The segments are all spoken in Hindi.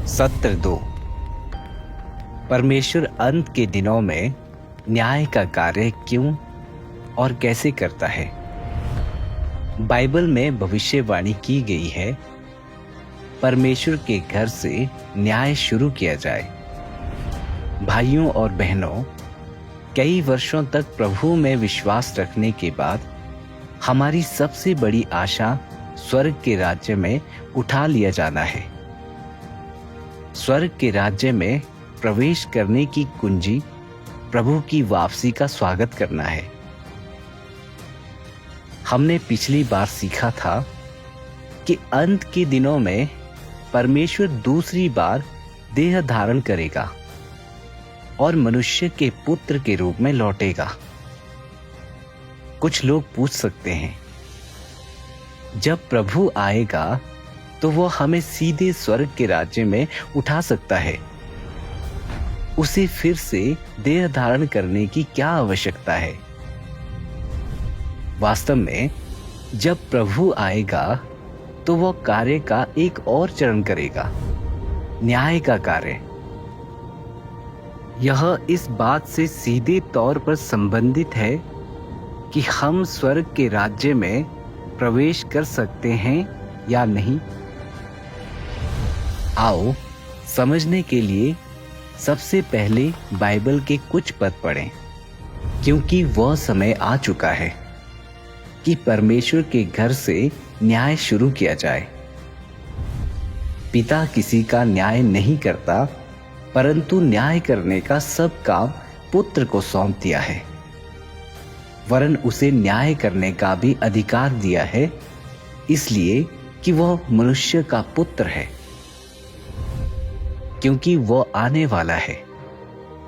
सत्र 2। परमेश्वर अंत के दिनों में न्याय का कार्य क्यों और कैसे करता है। बाइबल में भविष्यवाणी की गई है, परमेश्वर के घर से न्याय शुरू किया जाए। भाइयों और बहनों, कई वर्षों तक प्रभु में विश्वास रखने के बाद हमारी सबसे बड़ी आशा स्वर्ग के राज्य में उठा लिया जाना है। स्वर्ग के राज्य में प्रवेश करने की कुंजी प्रभु की वापसी का स्वागत करना है। हमने पिछली बार सीखा था कि अंत के दिनों में परमेश्वर दूसरी बार देह धारण करेगा और मनुष्य के पुत्र के रूप में लौटेगा। कुछ लोग पूछ सकते हैं, जब प्रभु आएगा तो वो हमें सीधे स्वर्ग के राज्य में उठा सकता है, उसे फिर से देह धारण करने की क्या आवश्यकता है। वास्तव में जब प्रभु आएगा तो वो कार्य का एक और चरण करेगा, न्याय का कार्य। यह इस बात से सीधे तौर पर संबंधित है कि हम स्वर्ग के राज्य में प्रवेश कर सकते हैं या नहीं। आओ समझने के लिए सबसे पहले बाइबल के कुछ पद पढ़ें, क्योंकि वह समय आ चुका है कि परमेश्वर के घर से न्याय शुरू किया जाए। पिता किसी का न्याय नहीं करता, परंतु न्याय करने का सब काम पुत्र को सौंप दिया है। वरन उसे न्याय करने का भी अधिकार दिया है, इसलिए कि वह मनुष्य का पुत्र है। क्योंकि वह आने वाला है,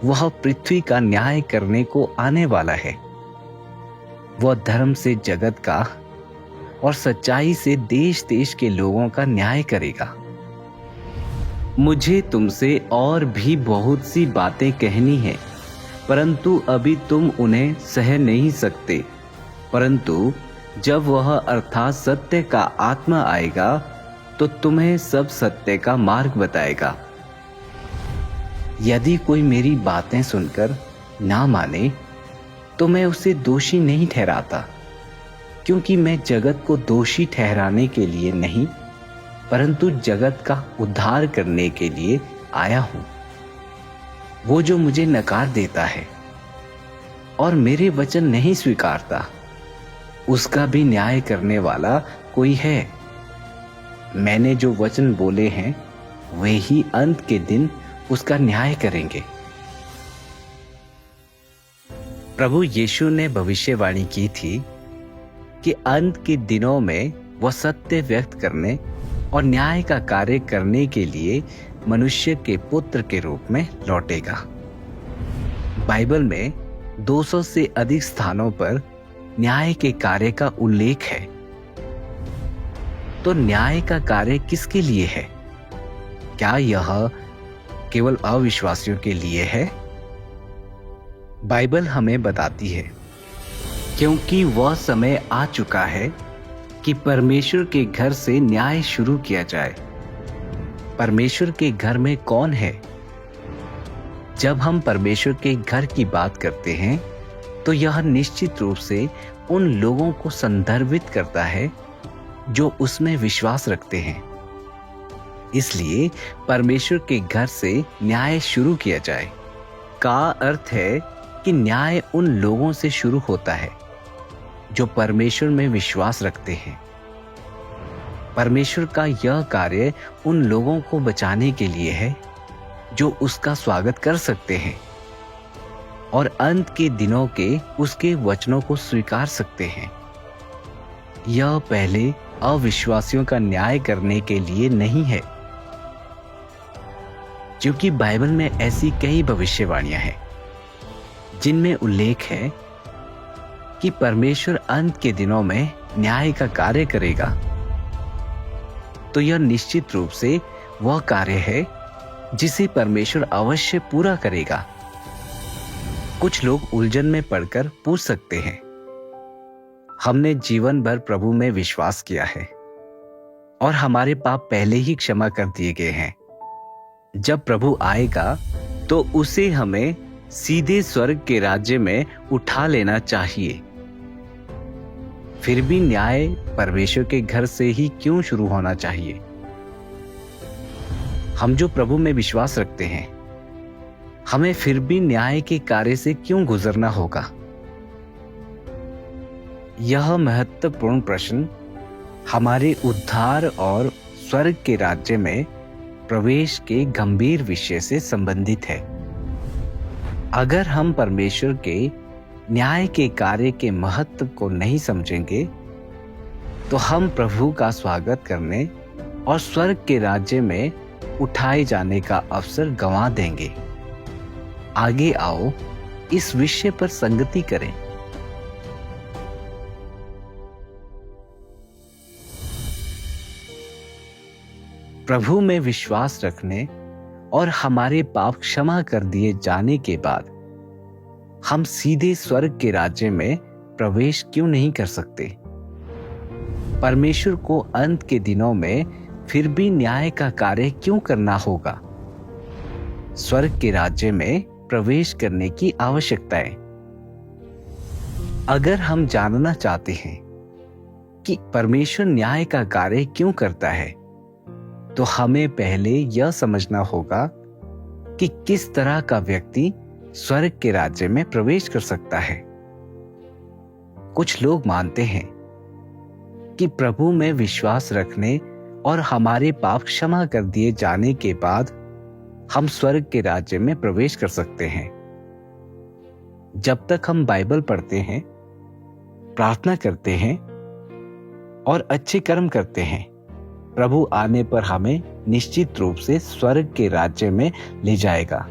वह पृथ्वी का न्याय करने को आने वाला है। वह धर्म से जगत का और सच्चाई से देश देश के लोगों का न्याय करेगा। मुझे तुमसे और भी बहुत सी बातें कहनी है, परंतु अभी तुम उन्हें सह नहीं सकते। परंतु जब वह अर्थात सत्य का आत्मा आएगा तो तुम्हें सब सत्य का मार्ग बताएगा। यदि कोई मेरी बातें सुनकर ना माने तो मैं उसे दोषी नहीं ठहराता, क्योंकि मैं जगत को दोषी ठहराने के लिए नहीं, परंतु जगत का उद्धार करने के लिए आया हूं। वो जो मुझे नकार देता है और मेरे वचन नहीं स्वीकारता, उसका भी न्याय करने वाला कोई है। मैंने जो वचन बोले हैं वे ही अंत के दिन उसका न्याय करेंगे। प्रभु यीशु ने भविष्यवाणी की थी कि अंत के दिनों में वह सत्य व्यक्त करने और न्याय का कार्य करने के लिए मनुष्य के पुत्र के रूप में लौटेगा। बाइबल में 200 से अधिक स्थानों पर न्याय के कार्य का उल्लेख है। तो न्याय का कार्य किसके लिए है? क्या यह केवल अविश्वासियों के लिए है? बाइबल हमें बताती है, क्योंकि वह समय आ चुका है कि परमेश्वर के घर से न्याय शुरू किया जाए। परमेश्वर के घर में कौन है? जब हम परमेश्वर के घर की बात करते हैं तो यह निश्चित रूप से उन लोगों को संदर्भित करता है जो उसमें विश्वास रखते हैं। इसलिए परमेश्वर के घर से न्याय शुरू किया जाए का अर्थ है कि न्याय उन लोगों से शुरू होता है जो परमेश्वर में विश्वास रखते हैं। परमेश्वर का यह कार्य उन लोगों को बचाने के लिए है जो उसका स्वागत कर सकते हैं और अंत के दिनों के उसके वचनों को स्वीकार सकते हैं। यह पहले अविश्वासियों का न्याय करने के लिए नहीं है, क्योंकि बाइबल में ऐसी कई भविष्यवाणियां हैं जिनमें उल्लेख है कि परमेश्वर अंत के दिनों में न्याय का कार्य करेगा। तो यह निश्चित रूप से वह कार्य है जिसे परमेश्वर अवश्य पूरा करेगा। कुछ लोग उलझन में पड़कर पूछ सकते हैं, हमने जीवन भर प्रभु में विश्वास किया है और हमारे पाप पहले ही क्षमा कर दिए गए हैं, जब प्रभु आएगा तो उसे हमें सीधे स्वर्ग के राज्य में उठा लेना चाहिए। फिर भी न्याय परमेश्वर के घर से ही क्यों शुरू होना चाहिए? हम जो प्रभु में विश्वास रखते हैं, हमें फिर भी न्याय के कार्य से क्यों गुजरना होगा? यह महत्वपूर्ण प्रश्न हमारे उद्धार और स्वर्ग के राज्य में प्रवेश के गंभीर विषय से संबंधित है। अगर हम परमेश्वर के न्याय के कार्य के महत्व को नहीं समझेंगे तो हम प्रभु का स्वागत करने और स्वर्ग के राज्य में उठाए जाने का अवसर गंवा देंगे। आगे आओ इस विषय पर संगति करें। प्रभु में विश्वास रखने और हमारे पाप क्षमा कर दिए जाने के बाद हम सीधे स्वर्ग के राज्य में प्रवेश क्यों नहीं कर सकते? परमेश्वर को अंत के दिनों में फिर भी न्याय का कार्य क्यों करना होगा? स्वर्ग के राज्य में प्रवेश करने की आवश्यकता है। अगर हम जानना चाहते हैं कि परमेश्वर न्याय का कार्य क्यों करता है, तो हमें पहले यह समझना होगा कि किस तरह का व्यक्ति स्वर्ग के राज्य में प्रवेश कर सकता है। कुछ लोग मानते हैं कि प्रभु में विश्वास रखने और हमारे पाप क्षमा कर दिए जाने के बाद हम स्वर्ग के राज्य में प्रवेश कर सकते हैं। जब तक हम बाइबल पढ़ते हैं, प्रार्थना करते हैं और अच्छे कर्म करते हैं, प्रभु आने पर हमें निश्चित रूप से स्वर्ग के राज्य में ले जाएगा।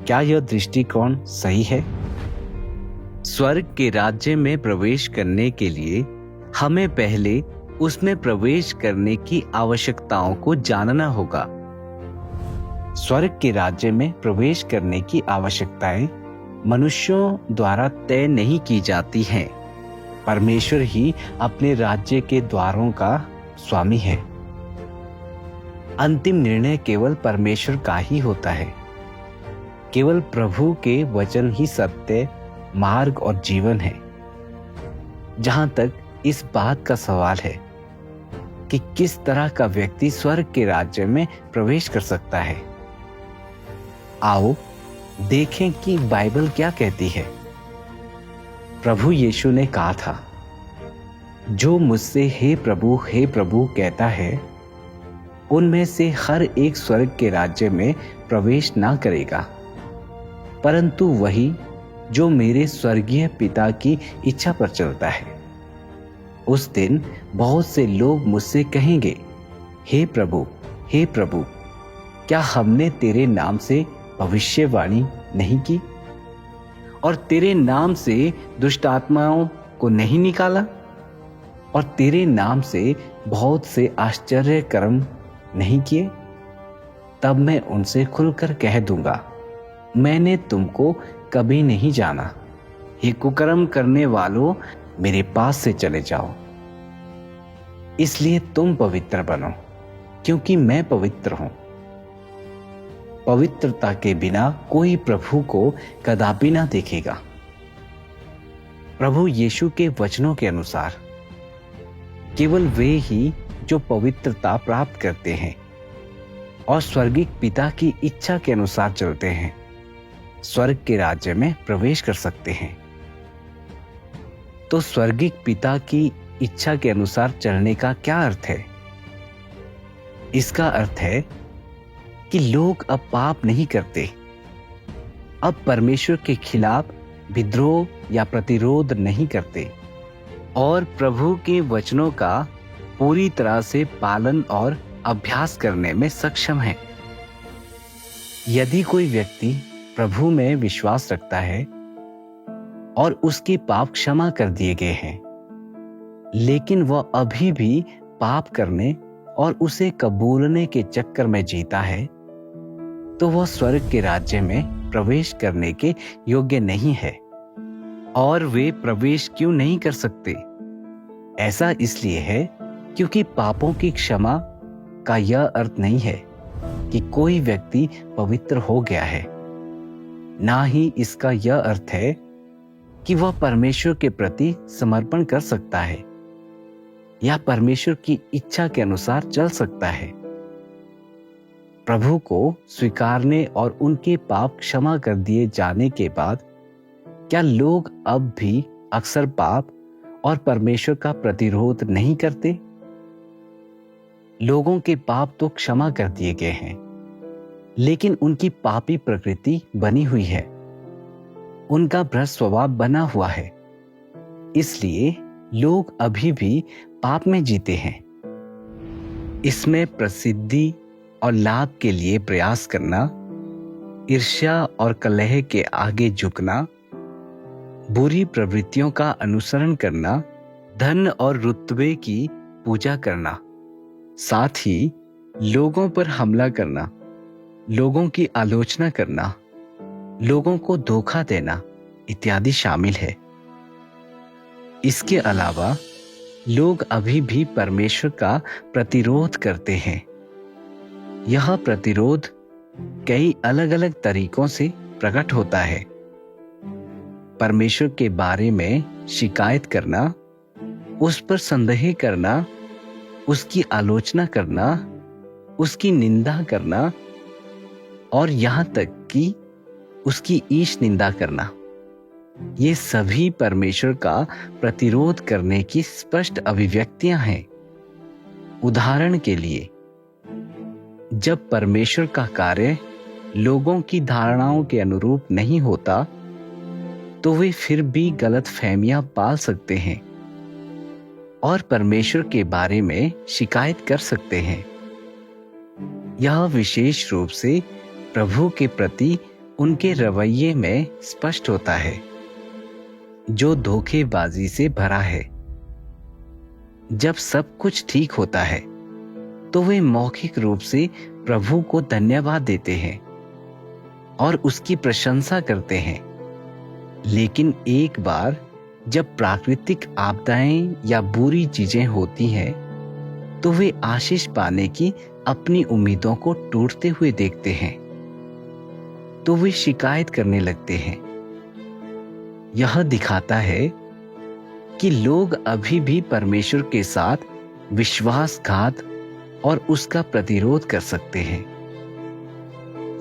क्या यह दृष्टिकोण सही है? स्वर्ग के राज्य में प्रवेश करने के लिए हमें पहले उसमें प्रवेश करने की आवश्यकताओं को जानना होगा। स्वर्ग के राज्य में प्रवेश करने की आवश्यकताएं मनुष्यों द्वारा तय नहीं की जाती हैं। परमेश्वर ही अपने राज्य के द्वारों का स्वामी है। अंतिम निर्णय केवल परमेश्वर का ही होता है। केवल प्रभु के वचन ही सत्य, मार्ग और जीवन है। जहां तक इस बात का सवाल है कि किस तरह का व्यक्ति स्वर्ग के राज्य में प्रवेश कर सकता है, आओ देखें कि बाइबल क्या कहती है। प्रभु यीशु ने कहा था, जो मुझसे हे प्रभु कहता है, उनमें से हर एक स्वर्ग के राज्य में प्रवेश ना करेगा, परंतु वही जो मेरे स्वर्गीय पिता की इच्छा पर चलता है। उस दिन बहुत से लोग मुझसे कहेंगे, हे प्रभु, क्या हमने तेरे नाम से भविष्यवाणी नहीं की और तेरे नाम से दुष्ट आत्माओं को नहीं निकाला और तेरे नाम से बहुत से आश्चर्य कर्म नहीं किए? तब मैं उनसे खुलकर कह दूंगा, मैंने तुमको कभी नहीं जाना। हे कुकर्म करने वालों, मेरे पास से चले जाओ। इसलिए तुम पवित्र बनो, क्योंकि मैं पवित्र हूं। पवित्रता के बिना कोई प्रभु को कदापि ना देखेगा। प्रभु यीशु के वचनों के अनुसार केवल वे ही जो पवित्रता प्राप्त करते हैं और स्वर्गीय पिता की इच्छा के अनुसार चलते हैं, स्वर्ग के राज्य में प्रवेश कर सकते हैं। तो स्वर्गीय पिता की इच्छा के अनुसार चलने का क्या अर्थ है? इसका अर्थ है कि लोग अब पाप नहीं करते, अब परमेश्वर के खिलाफ विद्रोह या प्रतिरोध नहीं करते और प्रभु के वचनों का पूरी तरह से पालन और अभ्यास करने में सक्षम है। यदि कोई व्यक्ति प्रभु में विश्वास रखता है और उसके पाप क्षमा कर दिए गए हैं, लेकिन वह अभी भी पाप करने और उसे कबूलने के चक्कर में जीता है, तो वह स्वर्ग के राज्य में प्रवेश करने के योग्य नहीं है। और वे प्रवेश क्यों नहीं कर सकते? ऐसा इसलिए है क्योंकि पापों की क्षमा का यह अर्थ नहीं है कि कोई व्यक्ति पवित्र हो गया है। ना ही इसका यह अर्थ है कि वह परमेश्वर के प्रति समर्पण कर सकता है या परमेश्वर की इच्छा के अनुसार चल सकता है। प्रभु को स्वीकारने और उनके पाप क्षमा कर दिए जाने के बाद क्या लोग अब भी अक्सर पाप और परमेश्वर का प्रतिरोध नहीं करते? लोगों के पाप तो क्षमा कर दिए गए हैं, लेकिन उनकी पापी प्रकृति बनी हुई है, उनका भ्रष्ट स्वभाव बना हुआ है। इसलिए लोग अभी भी पाप में जीते हैं। इसमें प्रसिद्धि और लाभ के लिए प्रयास करना, ईर्ष्या और कलह के आगे झुकना, बुरी प्रवृत्तियों का अनुसरण करना, धन और रुतबे की पूजा करना, साथ ही लोगों पर हमला करना, लोगों की आलोचना करना, लोगों को धोखा देना इत्यादि शामिल है। इसके अलावा लोग अभी भी परमेश्वर का प्रतिरोध करते हैं। यह प्रतिरोध कई अलग अलग तरीकों से प्रकट होता है। परमेश्वर के बारे में शिकायत करना, उस पर संदेह करना, उसकी आलोचना करना, उसकी निंदा करना और यहाँ तक कि उसकी ईश निंदा करना, ये सभी परमेश्वर का प्रतिरोध करने की स्पष्ट अभिव्यक्तियां हैं। उदाहरण के लिए, जब परमेश्वर का कार्य लोगों की धारणाओं के अनुरूप नहीं होता, तो वे फिर भी गलत फहमियां पाल सकते हैं और परमेश्वर के बारे में शिकायत कर सकते हैं। यह विशेष रूप से प्रभु के प्रति उनके रवैये में स्पष्ट होता है, जो धोखेबाजी से भरा है। जब सब कुछ ठीक होता है, तो वे मौखिक रूप से प्रभु को धन्यवाद देते हैं और उसकी प्रशंसा करते हैं। लेकिन एक बार जब प्राकृतिक आपदाएं या बुरी चीजें होती हैं, तो वे आशीष पाने की अपनी उम्मीदों को टूटते हुए देखते हैं, तो वे शिकायत करने लगते हैं। यह दिखाता है कि लोग अभी भी परमेश्वर के साथ विश्वासघात और उसका प्रतिरोध कर सकते हैं।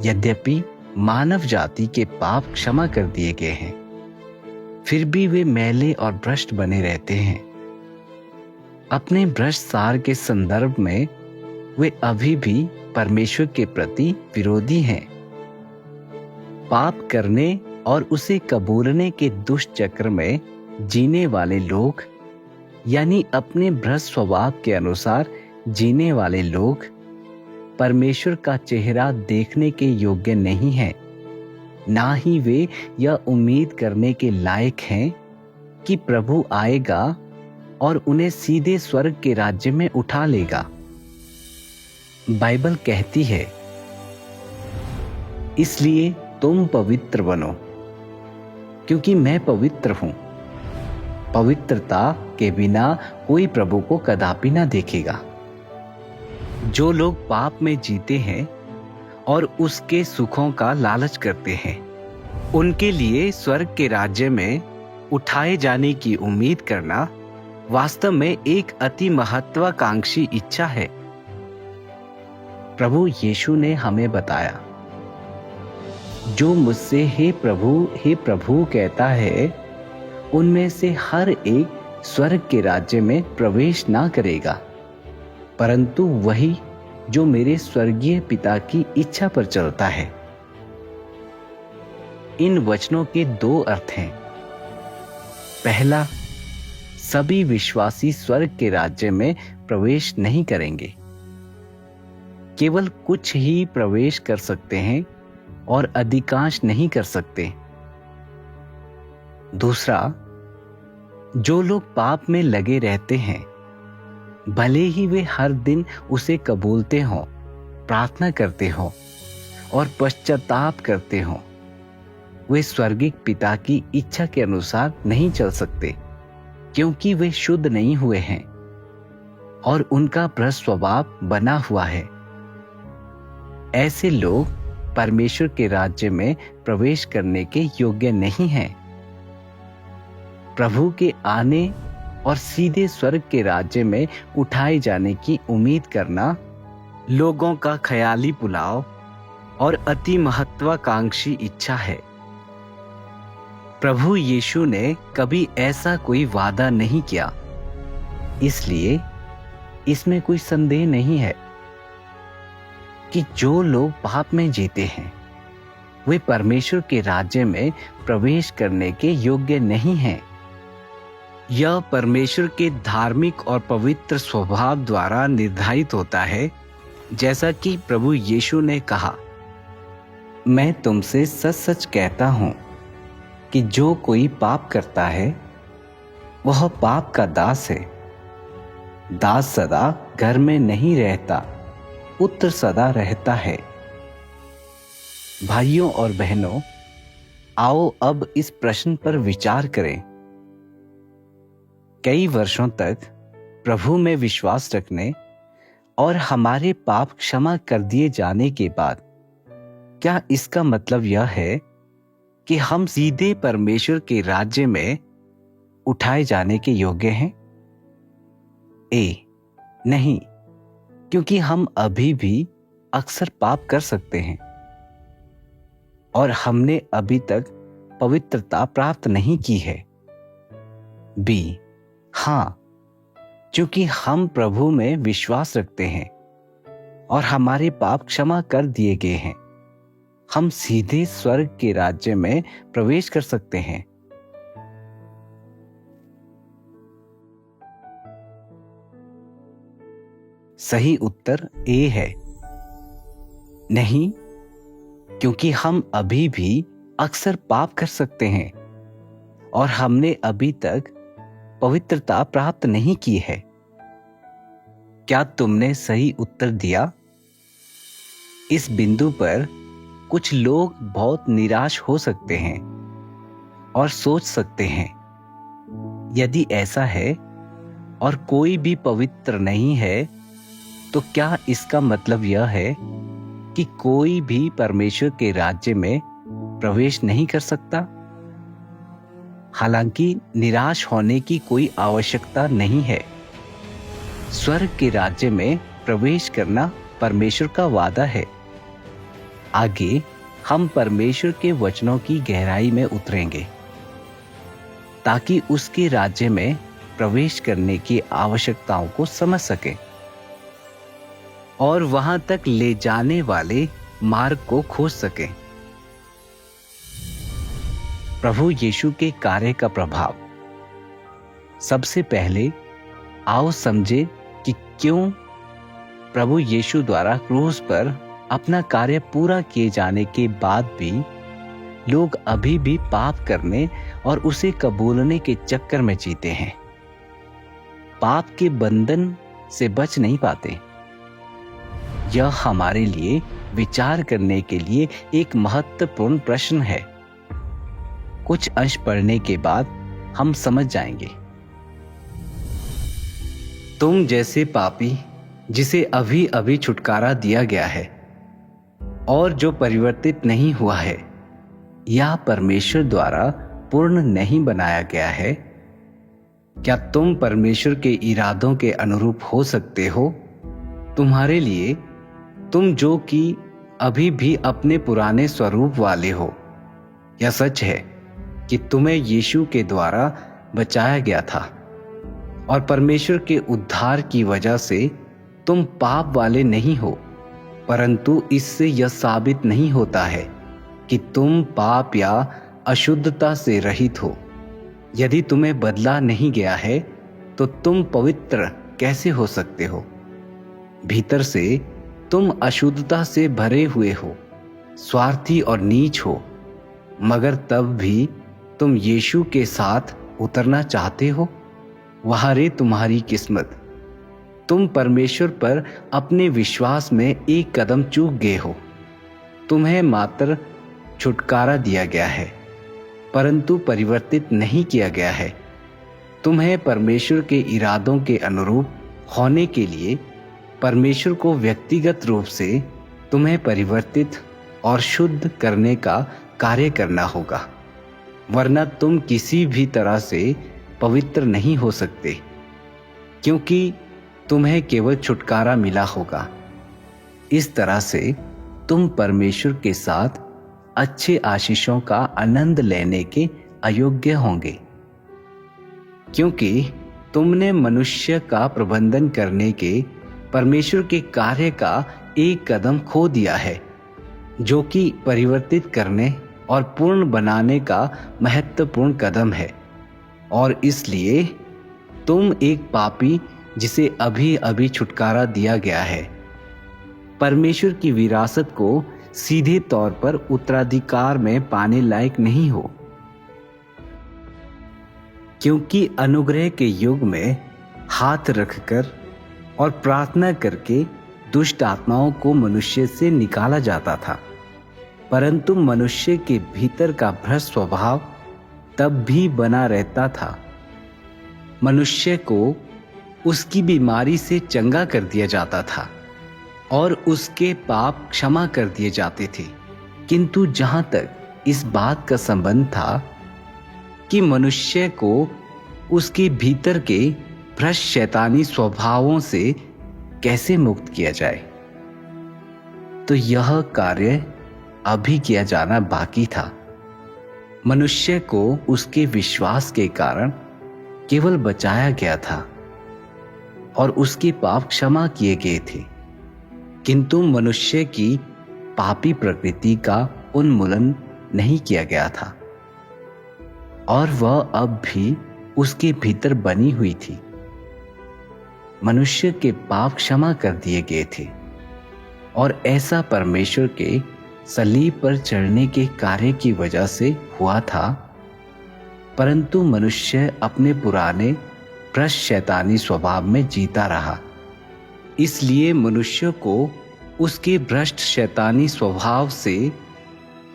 यद्यपि मानव जाति के पाप क्षमा कर दिए गए हैं, फिर भी वे मैले और भ्रष्ट बने रहते हैं। अपने भ्रष्ट सार के संदर्भ में वे अभी भी परमेश्वर के प्रति विरोधी हैं। पाप करने और उसे कबूलने के दुष्ट चक्र में जीने वाले लोग, यानी अपने भ्रष्ट स्वभाव के अनुसार जीने वाले लोग, परमेश्वर का चेहरा देखने के योग्य नहीं हैं। ना ही वे यह उम्मीद करने के लायक हैं कि प्रभु आएगा और उन्हें सीधे स्वर्ग के राज्य में उठा लेगा। बाइबल कहती है, इसलिए तुम पवित्र बनो, क्योंकि मैं पवित्र हूं। पवित्रता के बिना कोई प्रभु को कदापि ना देखेगा। जो लोग पाप में जीते हैं और उसके सुखों का लालच करते हैं, उनके लिए स्वर्ग के राज्य में उठाए जाने की उम्मीद करना वास्तव में एक अति महत्वाकांक्षी इच्छा है। प्रभु यीशु ने हमें बताया, जो मुझसे हे प्रभु कहता है, उनमें से हर एक स्वर्ग के राज्य में प्रवेश ना करेगा, परंतु वही जो मेरे स्वर्गीय पिता की इच्छा पर चलता है। इन वचनों के दो अर्थ हैं। पहला, सभी विश्वासी स्वर्ग के राज्य में प्रवेश नहीं करेंगे, केवल कुछ ही प्रवेश कर सकते हैं और अधिकांश नहीं कर सकते। दूसरा, जो लोग पाप में लगे रहते हैं, भले ही वे हर दिन उसे कबूलते हों, प्रार्थना करते हों और पश्चाताप करते हों, वे स्वर्गिक पिता की इच्छा के अनुसार नहीं चल सकते, क्योंकि वे शुद्ध नहीं हुए हैं और उनका भ्रष्ट स्वभाव बना हुआ है। ऐसे लोग परमेश्वर के राज्य में प्रवेश करने के योग्य नहीं हैं। प्रभु के आने और सीधे स्वर्ग के राज्य में उठाए जाने की उम्मीद करना लोगों का ख्याली पुलाव और अति महत्वाकांक्षी इच्छा है। प्रभु यीशु ने कभी ऐसा कोई वादा नहीं किया, इसलिए इसमें कोई संदेह नहीं है कि जो लोग पाप में जीते हैं वे परमेश्वर के राज्य में प्रवेश करने के योग्य नहीं हैं। यह परमेश्वर के धार्मिक और पवित्र स्वभाव द्वारा निर्धारित होता है, जैसा कि प्रभु यीशु ने कहा, मैं तुमसे सच सच कहता हूं कि जो कोई पाप करता है वह पाप का दास है। दास सदा घर में नहीं रहता, पुत्र सदा रहता है। भाइयों और बहनों, आओ अब इस प्रश्न पर विचार करें। कई वर्षों तक प्रभु में विश्वास रखने और हमारे पाप क्षमा कर दिए जाने के बाद क्या इसका मतलब यह है कि हम सीधे परमेश्वर के राज्य में उठाए जाने के योग्य हैं? नहीं, क्योंकि हम अभी भी अक्सर पाप कर सकते हैं और हमने अभी तक पवित्रता प्राप्त नहीं की है। हाँ, क्योंकि हम प्रभु में विश्वास रखते हैं और हमारे पाप क्षमा कर दिए गए हैं, हम सीधे स्वर्ग के राज्य में प्रवेश कर सकते हैं। सही उत्तर ए है। नहीं, क्योंकि हम अभी भी अक्सर पाप कर सकते हैं और हमने अभी तक पवित्रता प्राप्त नहीं की है। क्या तुमने सही उत्तर दिया? इस बिंदु पर कुछ लोग बहुत निराश हो सकते हैं और सोच सकते हैं, यदि ऐसा है और कोई भी पवित्र नहीं है तो क्या इसका मतलब यह है कि कोई भी परमेश्वर के राज्य में प्रवेश नहीं कर सकता? हालांकि निराश होने की कोई आवश्यकता नहीं है। स्वर्ग के राज्य में प्रवेश करना परमेश्वर का वादा है। आगे हम परमेश्वर के वचनों की गहराई में उतरेंगे ताकि उसके राज्य में प्रवेश करने की आवश्यकताओं को समझ सकें और वहां तक ले जाने वाले मार्ग को खोज सकें। प्रभु यीशु के कार्य का प्रभाव। सबसे पहले आओ समझे कि क्यों प्रभु यीशु द्वारा क्रूस पर अपना कार्य पूरा किए जाने के बाद भी लोग अभी भी पाप करने और उसे कबूलने के चक्कर में जीते हैं, पाप के बंधन से बच नहीं पाते। यह हमारे लिए विचार करने के लिए एक महत्वपूर्ण प्रश्न है। कुछ अंश पढ़ने के बाद हम समझ जाएंगे। तुम जैसे पापी जिसे अभी अभी छुटकारा दिया गया है और जो परिवर्तित नहीं हुआ है या परमेश्वर द्वारा पूर्ण नहीं बनाया गया है, क्या तुम परमेश्वर के इरादों के अनुरूप हो सकते हो? तुम्हारे लिए तुम जो कि अभी भी अपने पुराने स्वरूप वाले हो, यह सच है कि तुम्हें यीशु के द्वारा बचाया गया था और परमेश्वर के उद्धार की वजह से तुम पाप वाले नहीं हो, परंतु इससे यह साबित नहीं होता है कि तुम पाप या अशुद्धता से रहित हो। यदि तुम्हें बदला नहीं गया है तो तुम पवित्र कैसे हो सकते हो? भीतर से तुम अशुद्धता से भरे हुए हो, स्वार्थी और नीच हो, मगर तब भी तुम यीशु के साथ उतरना चाहते हो। वहाँ रे तुम्हारी किस्मत, तुम परमेश्वर पर अपने विश्वास में एक कदम चूक गए हो। तुम्हें मात्र छुटकारा दिया गया है, परंतु परिवर्तित नहीं किया गया है। तुम्हें परमेश्वर के इरादों के अनुरूप होने के लिए परमेश्वर को व्यक्तिगत रूप से तुम्हें परिवर्तित और शुद्ध करने का कार्य करना होगा, वरना तुम किसी भी तरह से पवित्र नहीं हो सकते, क्योंकि तुम्हें केवल छुटकारा मिला होगा। इस तरह से तुम परमेश्वर के साथ अच्छे आशीषों का आनंद लेने के अयोग्य होंगे, क्योंकि तुमने मनुष्य का प्रबंधन करने के परमेश्वर के कार्य का एक कदम खो दिया है, जो कि परिवर्तित करने और पूर्ण बनाने का महत्वपूर्ण कदम है। और इसलिए तुम एक पापी जिसे अभी अभी छुटकारा दिया गया है, परमेश्वर की विरासत को सीधे तौर पर उत्तराधिकार में पाने लायक नहीं हो, क्योंकि अनुग्रह के युग में हाथ रखकर और प्रार्थना करके दुष्ट आत्माओं को मनुष्य से निकाला जाता था। परंतु मनुष्य के भीतर का भ्रष्ट स्वभाव तब भी बना रहता था। मनुष्य को उसकी बीमारी से चंगा कर दिया जाता था और उसके पाप क्षमा कर दिए जाते थे। किंतु जहां तक इस बात का संबंध था कि मनुष्य को उसके भीतर के भ्रष्ट शैतानी स्वभावों से कैसे मुक्त किया जाए, तो यह कार्य अभी किया जाना बाकी था। मनुष्य को उसके विश्वास के कारण केवल बचाया गया था और उसके पाप क्षमा किए गए थे, किंतु मनुष्य की पापी प्रकृति का उन्मूलन नहीं किया गया था और वह अब भी उसके भीतर बनी हुई थी। मनुष्य के पाप क्षमा कर दिए गए थे और ऐसा परमेश्वर के सलीब पर चढ़ने के कार्य की वजह से हुआ था। परंतु मनुष्य अपने पुराने भ्रष्ट शैतानी स्वभाव में जीता रहा, इसलिए मनुष्य को उसके भ्रष्ट शैतानी स्वभाव से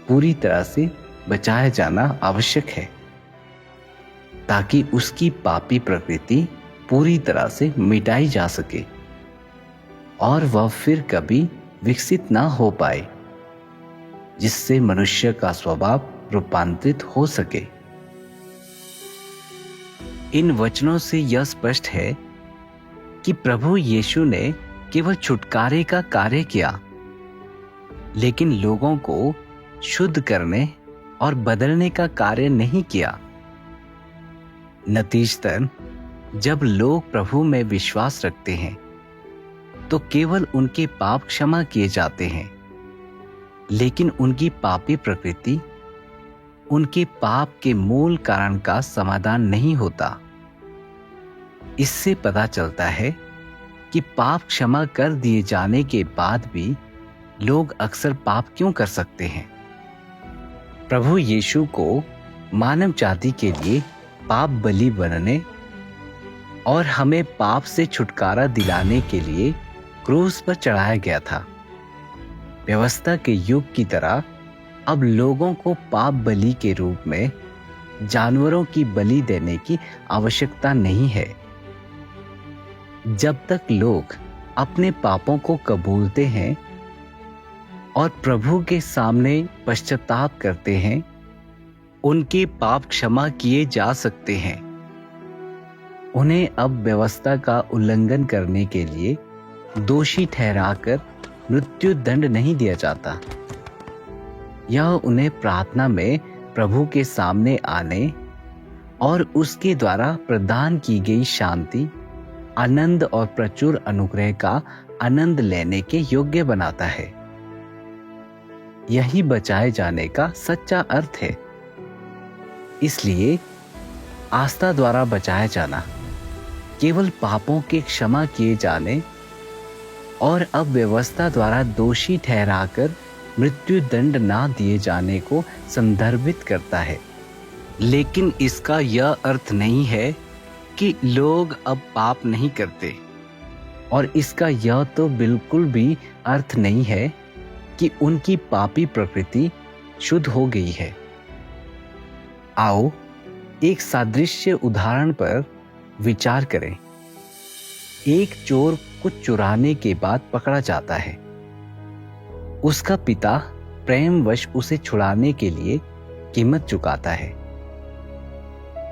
पूरी तरह से बचाया जाना आवश्यक है, ताकि उसकी पापी प्रकृति पूरी तरह से मिटाई जा सके और वह फिर कभी विकसित ना हो पाए, जिससे मनुष्य का स्वभाव रूपांतरित हो सके। इन वचनों से यह स्पष्ट है कि प्रभु यीशु ने केवल छुटकारे का कार्य किया, लेकिन लोगों को शुद्ध करने और बदलने का कार्य नहीं किया। नतीजतन जब लोग प्रभु में विश्वास रखते हैं तो केवल उनके पाप क्षमा किए जाते हैं, लेकिन उनकी पापी प्रकृति उनके पाप के मूल कारण का समाधान नहीं होता। इससे पता चलता है कि पाप क्षमा कर दिए जाने के बाद भी लोग अक्सर पाप क्यों कर सकते हैं। प्रभु यीशु को मानव जाति के लिए पाप बलि बनने और हमें पाप से छुटकारा दिलाने के लिए क्रूस पर चढ़ाया गया था। व्यवस्था के युग की तरह अब लोगों को पाप बलि के रूप में जानवरों की बलि देने की आवश्यकता नहीं है। जब तक लोग अपने पापों को कबूलते हैं और प्रभु के सामने पश्चाताप करते हैं, उनके पाप क्षमा किए जा सकते हैं। उन्हें अब व्यवस्था का उल्लंघन करने के लिए दोषी ठहराकर मृत्यु दंड नहीं दिया जाता। यह उन्हें प्रार्थना में प्रभु के सामने आने और उसके द्वारा प्रदान की गई शांति, आनंद और प्रचुर अनुग्रह का आनंद लेने के योग्य बनाता है। यही बचाए जाने का सच्चा अर्थ है। इसलिए आस्था द्वारा बचाया जाना, केवल पापों के क्षमा किए जाने और अब व्यवस्था द्वारा दोषी ठहराकर मृत्यु दंड ना दिए जाने को संदर्भित करता है। लेकिन इसका यह अर्थ नहीं है कि लोग अब पाप नहीं करते, और इसका यह तो बिल्कुल भी अर्थ नहीं है कि उनकी पापी प्रकृति शुद्ध हो गई है। आओ एक सादृश्य उदाहरण पर विचार करें। एक चोर कुछ चुराने के बाद पकड़ा जाता है। उसका पिता प्रेमवश उसे छुड़ाने के लिए कीमत चुकाता है,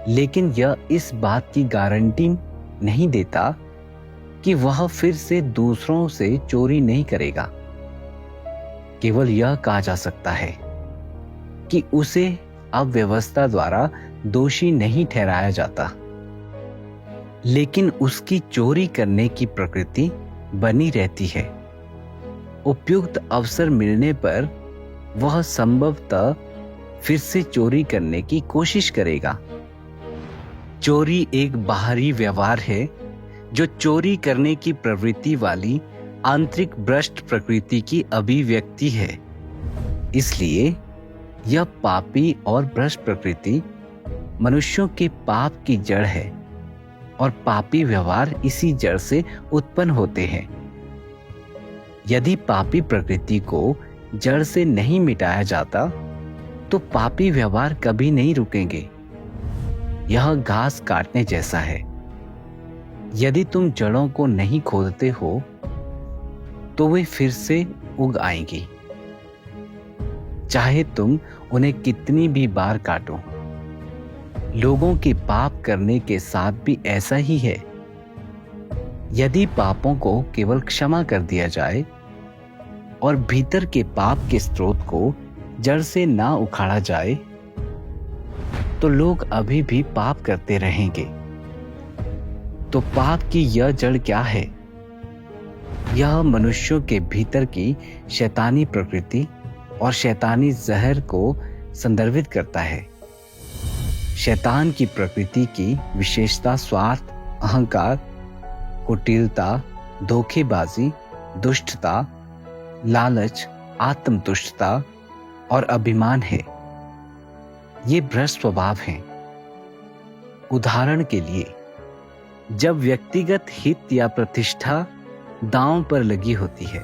लेकिन यह इस बात की गारंटी नहीं देता कि वह फिर से दूसरों से चोरी नहीं करेगा। केवल यह कहा जा सकता है कि उसे अब व्यवस्था द्वारा दोषी नहीं ठहराया जाता, लेकिन उसकी चोरी करने की प्रकृति बनी रहती है। उपयुक्त अवसर मिलने पर वह संभवतः फिर से चोरी करने की कोशिश करेगा। चोरी एक बाहरी व्यवहार है जो चोरी करने की प्रवृत्ति वाली आंतरिक भ्रष्ट प्रकृति की अभिव्यक्ति है। इसलिए यह पापी और भ्रष्ट प्रकृति मनुष्यों के पाप की जड़ है और पापी व्यवहार इसी जड़ से उत्पन्न होते हैं। यदि पापी प्रकृति को जड़ से नहीं मिटाया जाता तो पापी व्यवहार कभी नहीं रुकेंगे। यह घास काटने जैसा है। यदि तुम जड़ों को नहीं खोदते हो तो वे फिर से उग आएंगी, चाहे तुम उन्हें कितनी भी बार काटो। लोगों के पाप करने के साथ भी ऐसा ही है। यदि पापों को केवल क्षमा कर दिया जाए और भीतर के पाप के स्रोत को जड़ से ना उखाड़ा जाए तो लोग अभी भी पाप करते रहेंगे। तो पाप की यह जड़ क्या है? यह मनुष्यों के भीतर की शैतानी प्रकृति और शैतानी जहर को संदर्भित करता है। शैतान की प्रकृति की विशेषता स्वार्थ, अहंकार, कुटिलता, धोखेबाजी, दुष्टता, लालच, आत्मतुष्टता और अभिमान है। ये भ्रष्ट स्वभाव हैं। उदाहरण के लिए, जब व्यक्तिगत हित या प्रतिष्ठा दांव पर लगी होती है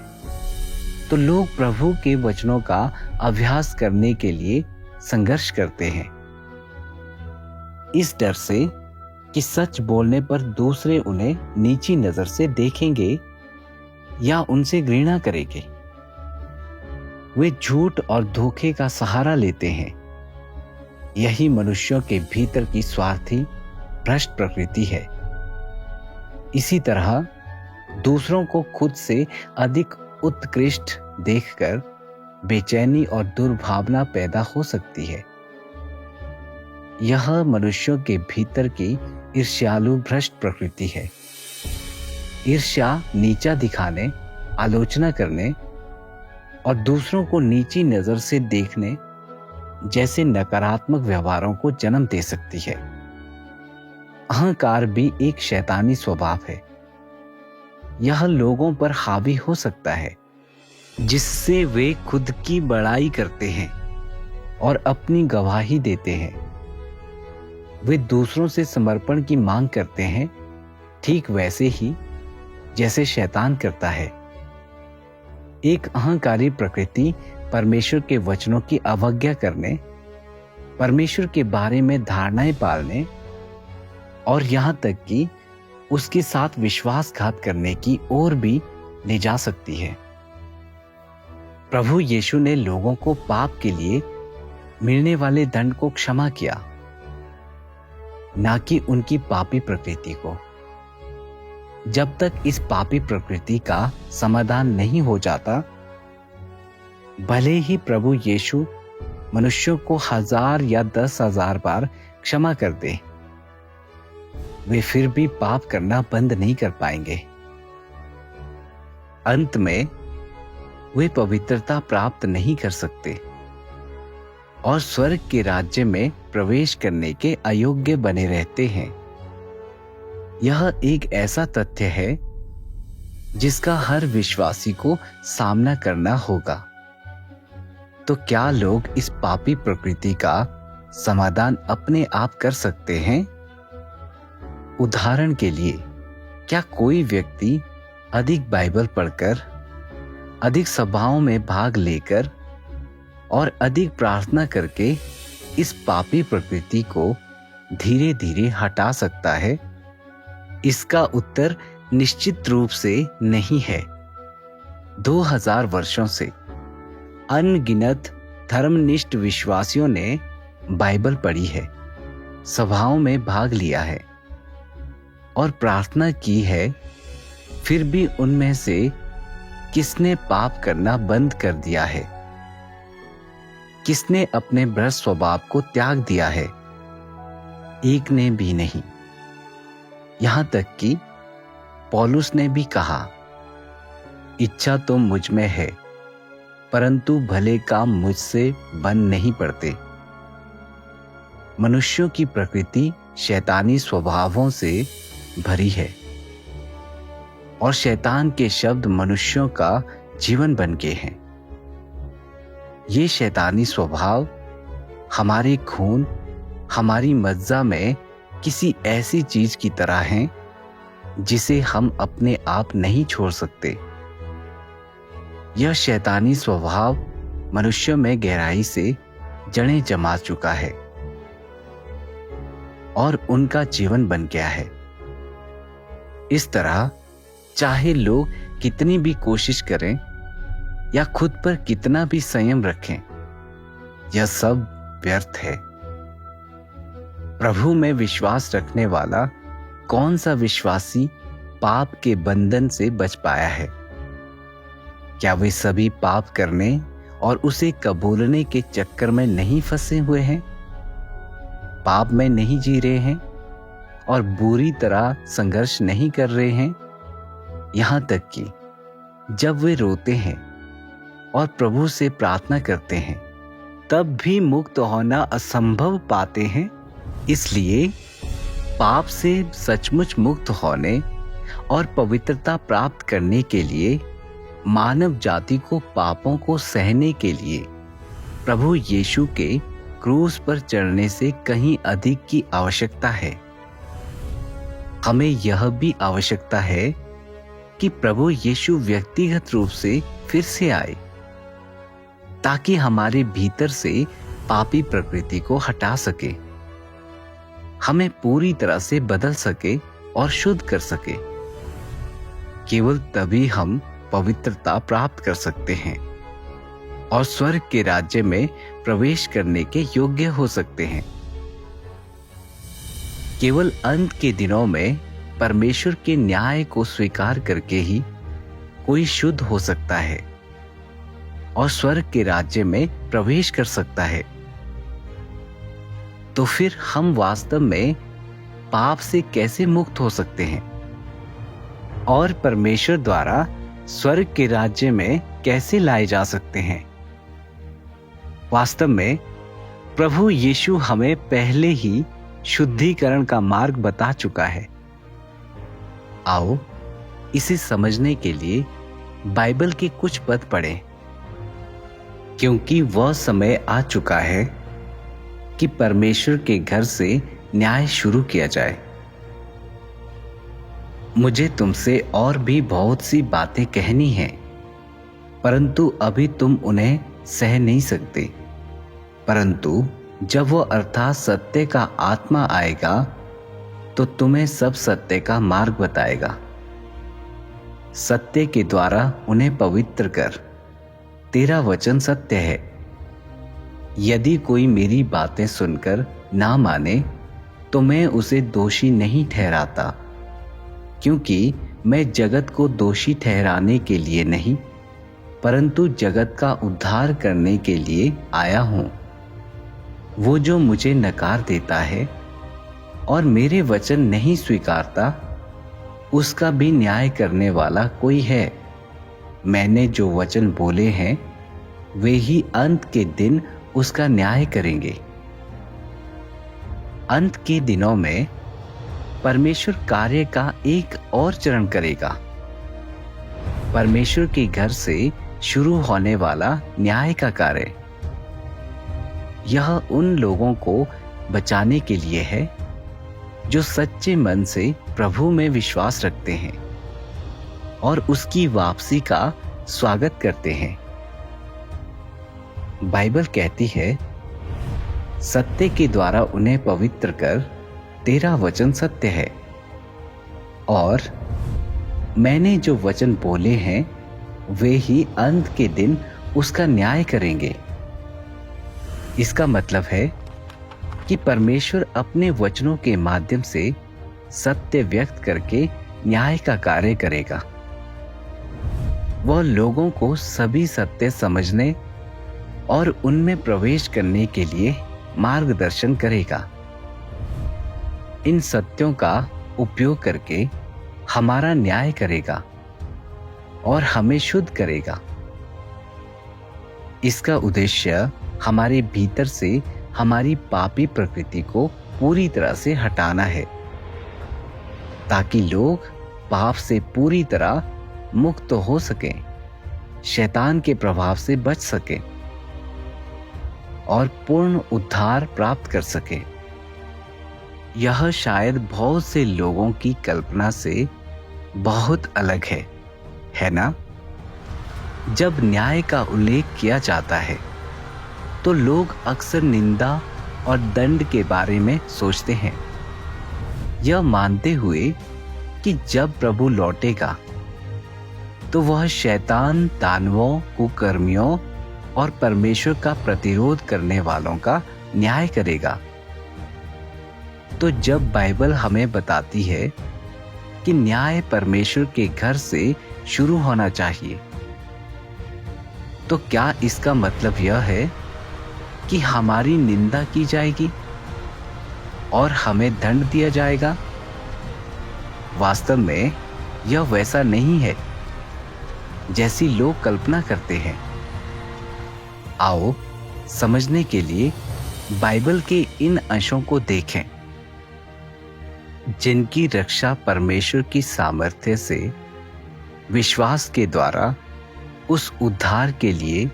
तो लोग प्रभु के वचनों का अभ्यास करने के लिए संघर्ष करते हैं, इस डर से कि सच बोलने पर दूसरे उन्हें नीची नजर से देखेंगे या उनसे घृणा करेंगे। वे झूठ और धोखे का सहारा लेते हैं। यही मनुष्यों के भीतर की स्वार्थी भ्रष्ट प्रकृति है। इसी तरह दूसरों को खुद से अधिक उत्कृष्ट देखकर बेचैनी और दुर्भावना पैदा हो सकती है। यह मनुष्यों के भीतर की ईर्ष्यालु भ्रष्ट प्रकृति है। ईर्ष्या नीचा दिखाने, आलोचना करने और दूसरों को नीची नजर से देखने जैसे नकारात्मक व्यवहारों को जन्म दे सकती है। अहंकार भी एक शैतानी स्वभाव है। यह लोगों पर हावी हो सकता है, जिससे वे खुद की बड़ाई करते हैं और अपनी गवाही देते हैं। वे दूसरों से समर्पण की मांग करते हैं, ठीक वैसे ही जैसे शैतान करता है। एक अहंकारी प्रकृति परमेश्वर के वचनों की अवज्ञा करने, परमेश्वर के बारे में धारणाएं पालने और यहां तक कि उसके साथ विश्वासघात करने की ओर भी ले जा सकती है। प्रभु यीशु ने लोगों को पाप के लिए मिलने वाले दंड को क्षमा किया, ना कि उनकी पापी प्रकृति को। जब तक इस पापी प्रकृति का समाधान नहीं हो जाता, भले ही प्रभु यीशु मनुष्यों को 1000 या 10,000 बार क्षमा कर दे, वे फिर भी पाप करना बंद नहीं कर पाएंगे। अंत में वे पवित्रता प्राप्त नहीं कर सकते और स्वर्ग के राज्य में प्रवेश करने के अयोग्य बने रहते हैं। यह एक ऐसा तथ्य है जिसका हर विश्वासी को सामना करना होगा। तो क्या लोग इस पापी प्रकृति का समाधान अपने आप कर सकते हैं? उदाहरण के लिए, क्या कोई व्यक्ति अधिक बाइबल पढ़कर, अधिक सभाओं में भाग लेकर और अधिक प्रार्थना करके इस पापी प्रकृति को धीरे धीरे हटा सकता है? इसका उत्तर निश्चित रूप से नहीं है। 2000 वर्षों से अनगिनत धर्मनिष्ठ विश्वासियों ने बाइबल पढ़ी है, सभाओं में भाग लिया है और प्रार्थना की है, फिर भी उनमें से किसने पाप करना बंद कर दिया है? किसने अपने भ्रष्ट स्वभाव को त्याग दिया है? एक ने भी नहीं। यहां तक कि पौलुस ने भी कहा, इच्छा तो मुझ में है, परंतु भले काम मुझसे बन नहीं पड़ते। मनुष्यों की प्रकृति शैतानी स्वभावों से भरी है और शैतान के शब्द मनुष्यों का जीवन बन गए हैं। ये शैतानी स्वभाव हमारे खून, हमारी मज्जा में किसी ऐसी चीज की तरह हैं जिसे हम अपने आप नहीं छोड़ सकते। यह शैतानी स्वभाव मनुष्यों में गहराई से जड़ें जमा चुका है और उनका जीवन बन गया है। इस तरह चाहे लोग कितनी भी कोशिश करें या खुद पर कितना भी संयम रखें, यह सब व्यर्थ है। प्रभु में विश्वास रखने वाला कौन सा विश्वासी पाप के बंधन से बच पाया है? क्या वे सभी पाप करने और उसे कबूलने के चक्कर में नहीं फंसे हुए हैं? पाप में नहीं जी रहे हैं और बुरी तरह संघर्ष नहीं कर रहे हैं? यहां तक कि जब वे रोते हैं और प्रभु से प्रार्थना करते हैं, तब भी मुक्त होना असंभव पाते हैं। इसलिए पाप से सचमुच मुक्त होने और पवित्रता प्राप्त करने के लिए मानव जाति को पापों को सहने के लिए प्रभु यीशु के क्रूस पर चढ़ने से कहीं अधिक की आवश्यकता है। हमें यह भी आवश्यकता है कि प्रभु यीशु व्यक्तिगत रूप से फिर से आए, ताकि हमारे भीतर से पापी प्रकृति को हटा सके, हमें पूरी तरह से बदल सके और शुद्ध कर सके। केवल तभी हम पवित्रता प्राप्त कर सकते हैं और स्वर्ग के राज्य में प्रवेश करने के योग्य हो सकते हैं। केवल अंत के दिनों में परमेश्वर के न्याय को स्वीकार करके ही कोई शुद्ध हो सकता है और स्वर्ग के राज्य में प्रवेश कर सकता है। तो फिर हम वास्तव में पाप से कैसे मुक्त हो सकते हैं और परमेश्वर द्वारा स्वर्ग के राज्य में कैसे लाए जा सकते हैं? वास्तव में प्रभु यीशु हमें पहले ही शुद्धिकरण का मार्ग बता चुका है। आओ इसे समझने के लिए बाइबल के कुछ पद पढ़ें, क्योंकि वह समय आ चुका है कि परमेश्वर के घर से न्याय शुरू किया जाए। मुझे तुमसे और भी बहुत सी बातें कहनी हैं, परंतु अभी तुम उन्हें सह नहीं सकते। परंतु जब वह अर्थात सत्य का आत्मा आएगा तो तुम्हें सब सत्य का मार्ग बताएगा। सत्य के द्वारा उन्हें पवित्र कर, तेरा वचन सत्य है। यदि कोई मेरी बातें सुनकर ना माने तो मैं उसे दोषी नहीं ठहराता, क्योंकि मैं जगत को दोषी ठहराने के लिए नहीं, परंतु जगत का उद्धार करने के लिए आया हूं। वो जो मुझे नकार देता है और मेरे वचन नहीं स्वीकारता, उसका भी न्याय करने वाला कोई है। मैंने जो वचन बोले हैं वे ही अंत के दिन उसका न्याय करेंगे। अंत के दिनों में परमेश्वर कार्य का एक और चरण करेगा। परमेश्वर के घर से शुरू होने वाला न्याय का कार्य यह उन लोगों को बचाने के लिए है जो सच्चे मन से प्रभु में विश्वास रखते हैं और उसकी वापसी का स्वागत करते हैं। बाइबल कहती है, सत्य के द्वारा उन्हें पवित्र कर, तेरा वचन सत्य है। और मैंने जो वचन बोले हैं वे ही अंत के दिन उसका न्याय करेंगे। इसका मतलब है कि परमेश्वर अपने वचनों के माध्यम से सत्य व्यक्त करके न्याय का कार्य करेगा। वह लोगों को सभी सत्य समझने और उनमें प्रवेश करने के लिए मार्गदर्शन करेगा। इन सत्यों का उपयोग करके हमारा न्याय करेगा और हमें शुद्ध करेगा। इसका उद्देश्य हमारे भीतर से हमारी पापी प्रकृति को पूरी तरह से हटाना है, ताकि लोग पाप से पूरी तरह मुक्त हो सकें, शैतान के प्रभाव से बच सकें और पूर्ण उद्धार प्राप्त कर सकें। यह शायद बहुत से लोगों की कल्पना से बहुत अलग है ना? जब न्याय का उल्लेख किया जाता है तो लोग अक्सर निंदा और दंड के बारे में सोचते हैं, यह मानते हुए कि जब प्रभु लौटेगा तो वह शैतान, दानवों, कुकर्मियों और परमेश्वर का प्रतिरोध करने वालों का न्याय करेगा। तो जब बाइबल हमें बताती है कि न्याय परमेश्वर के घर से शुरू होना चाहिए, तो क्या इसका मतलब यह है कि हमारी निंदा की जाएगी और हमें दंड दिया जाएगा? वास्तव में यह वैसा नहीं है जैसी लोग कल्पना करते हैं। आओ समझने के लिए बाइबल के इन अंशों को देखें, जिनकी रक्षा परमेश्वर की सामर्थ्य से विश्वास के द्वारा उस उद्धार के लिए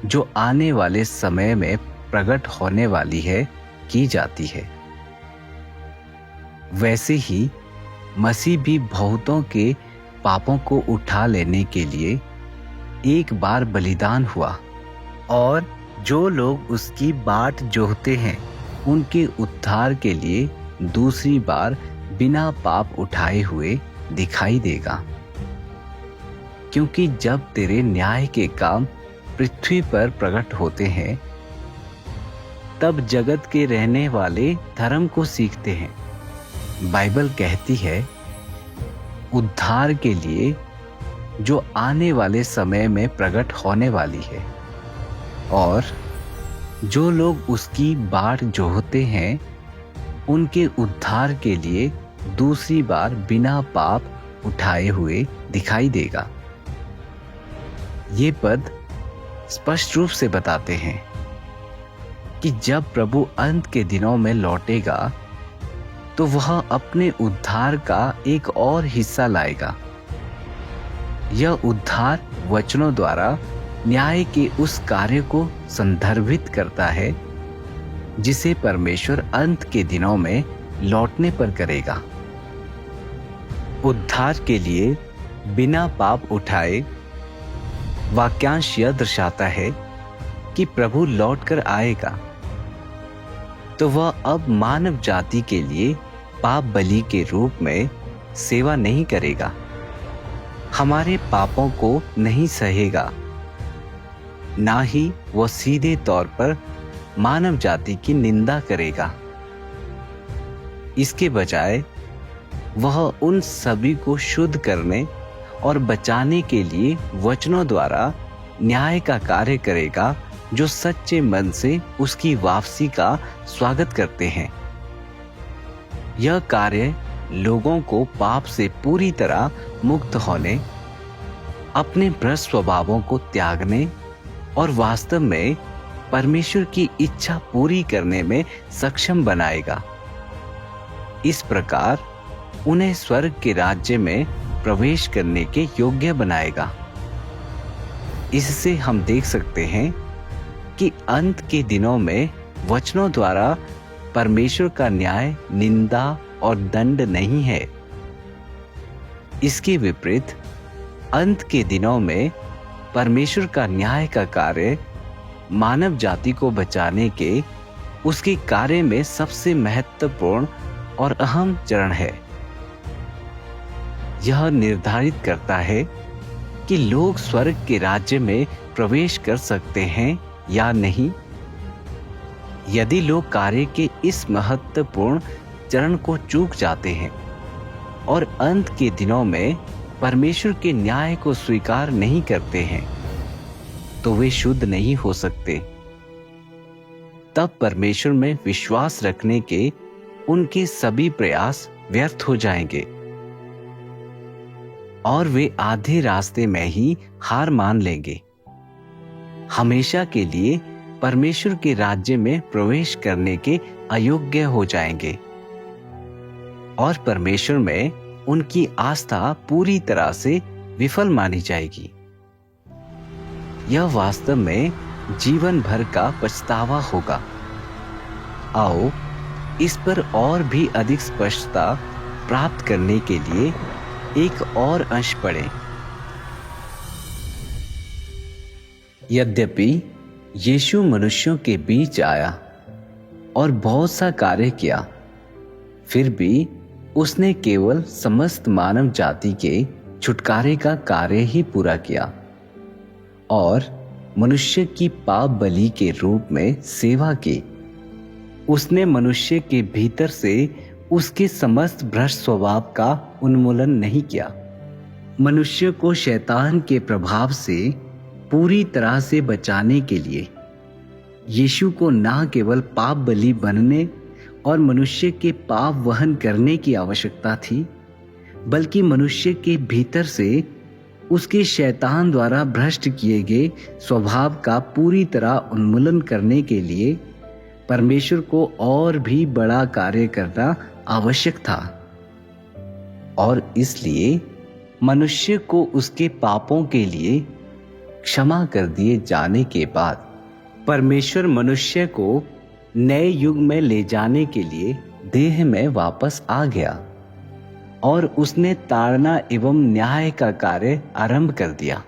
जो आने वाले समय में प्रकट होने वाली है की जाती है। वैसे ही मसीह भी बहुतों के पापों को उठा लेने के लिए एक बार बलिदान हुआ, और जो लोग उसकी बाट जोहते हैं उनके उद्धार के लिए दूसरी बार बिना पाप उठाए हुए दिखाई देगा। क्योंकि जब तेरे न्याय के काम पृथ्वी पर प्रकट होते हैं, तब जगत के रहने वाले धर्म को सीखते हैं। बाइबल कहती है, उद्धार के लिए जो आने वाले समय में प्रकट होने वाली है, और जो लोग उसकी बाट जोहते हैं उनके उद्धार के लिए दूसरी बार बिना पाप उठाए हुए दिखाई देगा। ये पद स्पष्ट रूप से बताते हैं कि जब प्रभु अंत के दिनों में लौटेगा तो वह अपने उद्धार का एक और हिस्सा लाएगा। यह उद्धार वचनों द्वारा न्याय के उस कार्य को संदर्भित करता है जिसे परमेश्वर अंत के दिनों में लौटने पर करेगा। उद्धार के लिए बिना पाप उठाए वाक्यांश यह दर्शाता है कि प्रभु लौटकर आएगा, तो वह अब मानव जाति के लिए पाप बलि के रूप में सेवा नहीं करेगा, हमारे पापों को नहीं सहेगा, ना ही वह सीधे तौर पर मानव जाति की निंदा करेगा। इसके बजाय वह उन सभी को शुद्ध करने और बचाने के लिए वचनों द्वारा न्याय का कार्य करेगा, जो सच्चे मन से उसकी वापसी का स्वागत करते हैं। यह कार्य लोगों को पाप से पूरी तरह मुक्त होने, अपने भ्रष्ट स्वभावों को त्यागने और वास्तव में परमेश्वर की इच्छा पूरी करने में सक्षम बनाएगा। इस प्रकार उन्हें स्वर्ग के राज्य में प्रवेश करने के योग्य बनाएगा। इससे हम देख सकते हैं कि अंत के दिनों में वचनों द्वारा परमेश्वर का न्याय निंदा और दंड नहीं है। इसके विपरीत अंत के दिनों में परमेश्वर का न्याय का कार्य मानव जाति को बचाने के उसके कार्य में सबसे महत्वपूर्ण और अहम चरण है। यह निर्धारित करता है कि लोग स्वर्ग के राज्य में प्रवेश कर सकते हैं या नहीं? यदि लोग कार्य के इस महत्वपूर्ण चरण को चूक जाते हैं और अंत के दिनों में परमेश्वर के न्याय को स्वीकार नहीं करते हैं, तो वे शुद्ध नहीं हो सकते। तब परमेश्वर में विश्वास रखने के उनके सभी प्रयास व्यर्थ हो जाएंगे और वे आधे रास्ते में ही हार मान लेंगे। हमेशा के लिए परमेश्वर के राज्य में प्रवेश करने के अयोग्य हो जाएंगे और परमेश्वर में उनकी आस्था पूरी तरह से विफल मानी जाएगी। यह वास्तव में जीवन भर का पछतावा होगा। आओ इस पर और भी अधिक स्पष्टता प्राप्त करने के लिए एक और अंश पढ़ें। यद्यपि यीशु मनुष्यों के बीच आया और बहुत सा कार्य किया, फिर भी उसने केवल समस्त मानव जाति के छुटकारे का कार्य ही पूरा किया और मनुष्य की पाप बलि के रूप में सेवा की। उसने मनुष्य के भीतर से उसके समस्त भ्रष्ट स्वभाव का उन्मूलन नहीं किया। मनुष्य को शैतान के प्रभाव से पूरी तरह से बचाने के लिए यीशु को न केवल पाप बलि बनने और मनुष्य के पाप वहन करने की आवश्यकता थी, बल्कि मनुष्य के भीतर से उसके शैतान द्वारा भ्रष्ट किए गए स्वभाव का पूरी तरह उन्मूलन करने के लिए परमेश्वर को और भी बड़ा कार्य करना आवश्यक था। और इसलिए मनुष्य को उसके पापों के लिए क्षमा कर दिए जाने के बाद परमेश्वर मनुष्य को नए युग में ले जाने के लिए देह में वापस आ गया और उसने ताड़ना एवं न्याय का कार्य आरंभ कर दिया।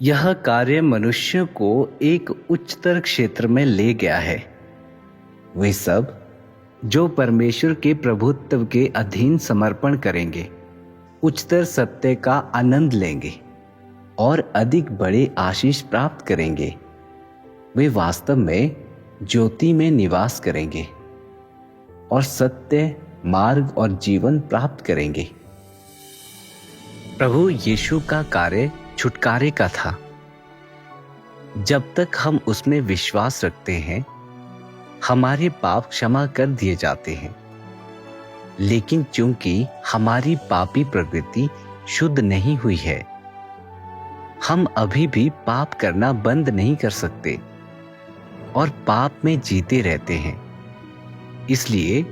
यह कार्य मनुष्य को एक उच्चतर क्षेत्र में ले गया है। वे सब जो परमेश्वर के प्रभुत्व के अधीन समर्पण करेंगे, उच्चतर सत्य का आनंद लेंगे और अधिक बड़े आशीष प्राप्त करेंगे। वे वास्तव में ज्योति में निवास करेंगे और सत्य, मार्ग और जीवन प्राप्त करेंगे। प्रभु यीशु का कार्य छुटकारे का था। जब तक हम उसमें विश्वास रखते हैं, हमारे पाप क्षमा कर दिए जाते हैं। लेकिन चूंकि हमारी पापी प्रवृत्ति शुद्ध नहीं हुई है, हम अभी भी पाप करना बंद नहीं कर सकते और पाप में जीते रहते हैं। इसलिए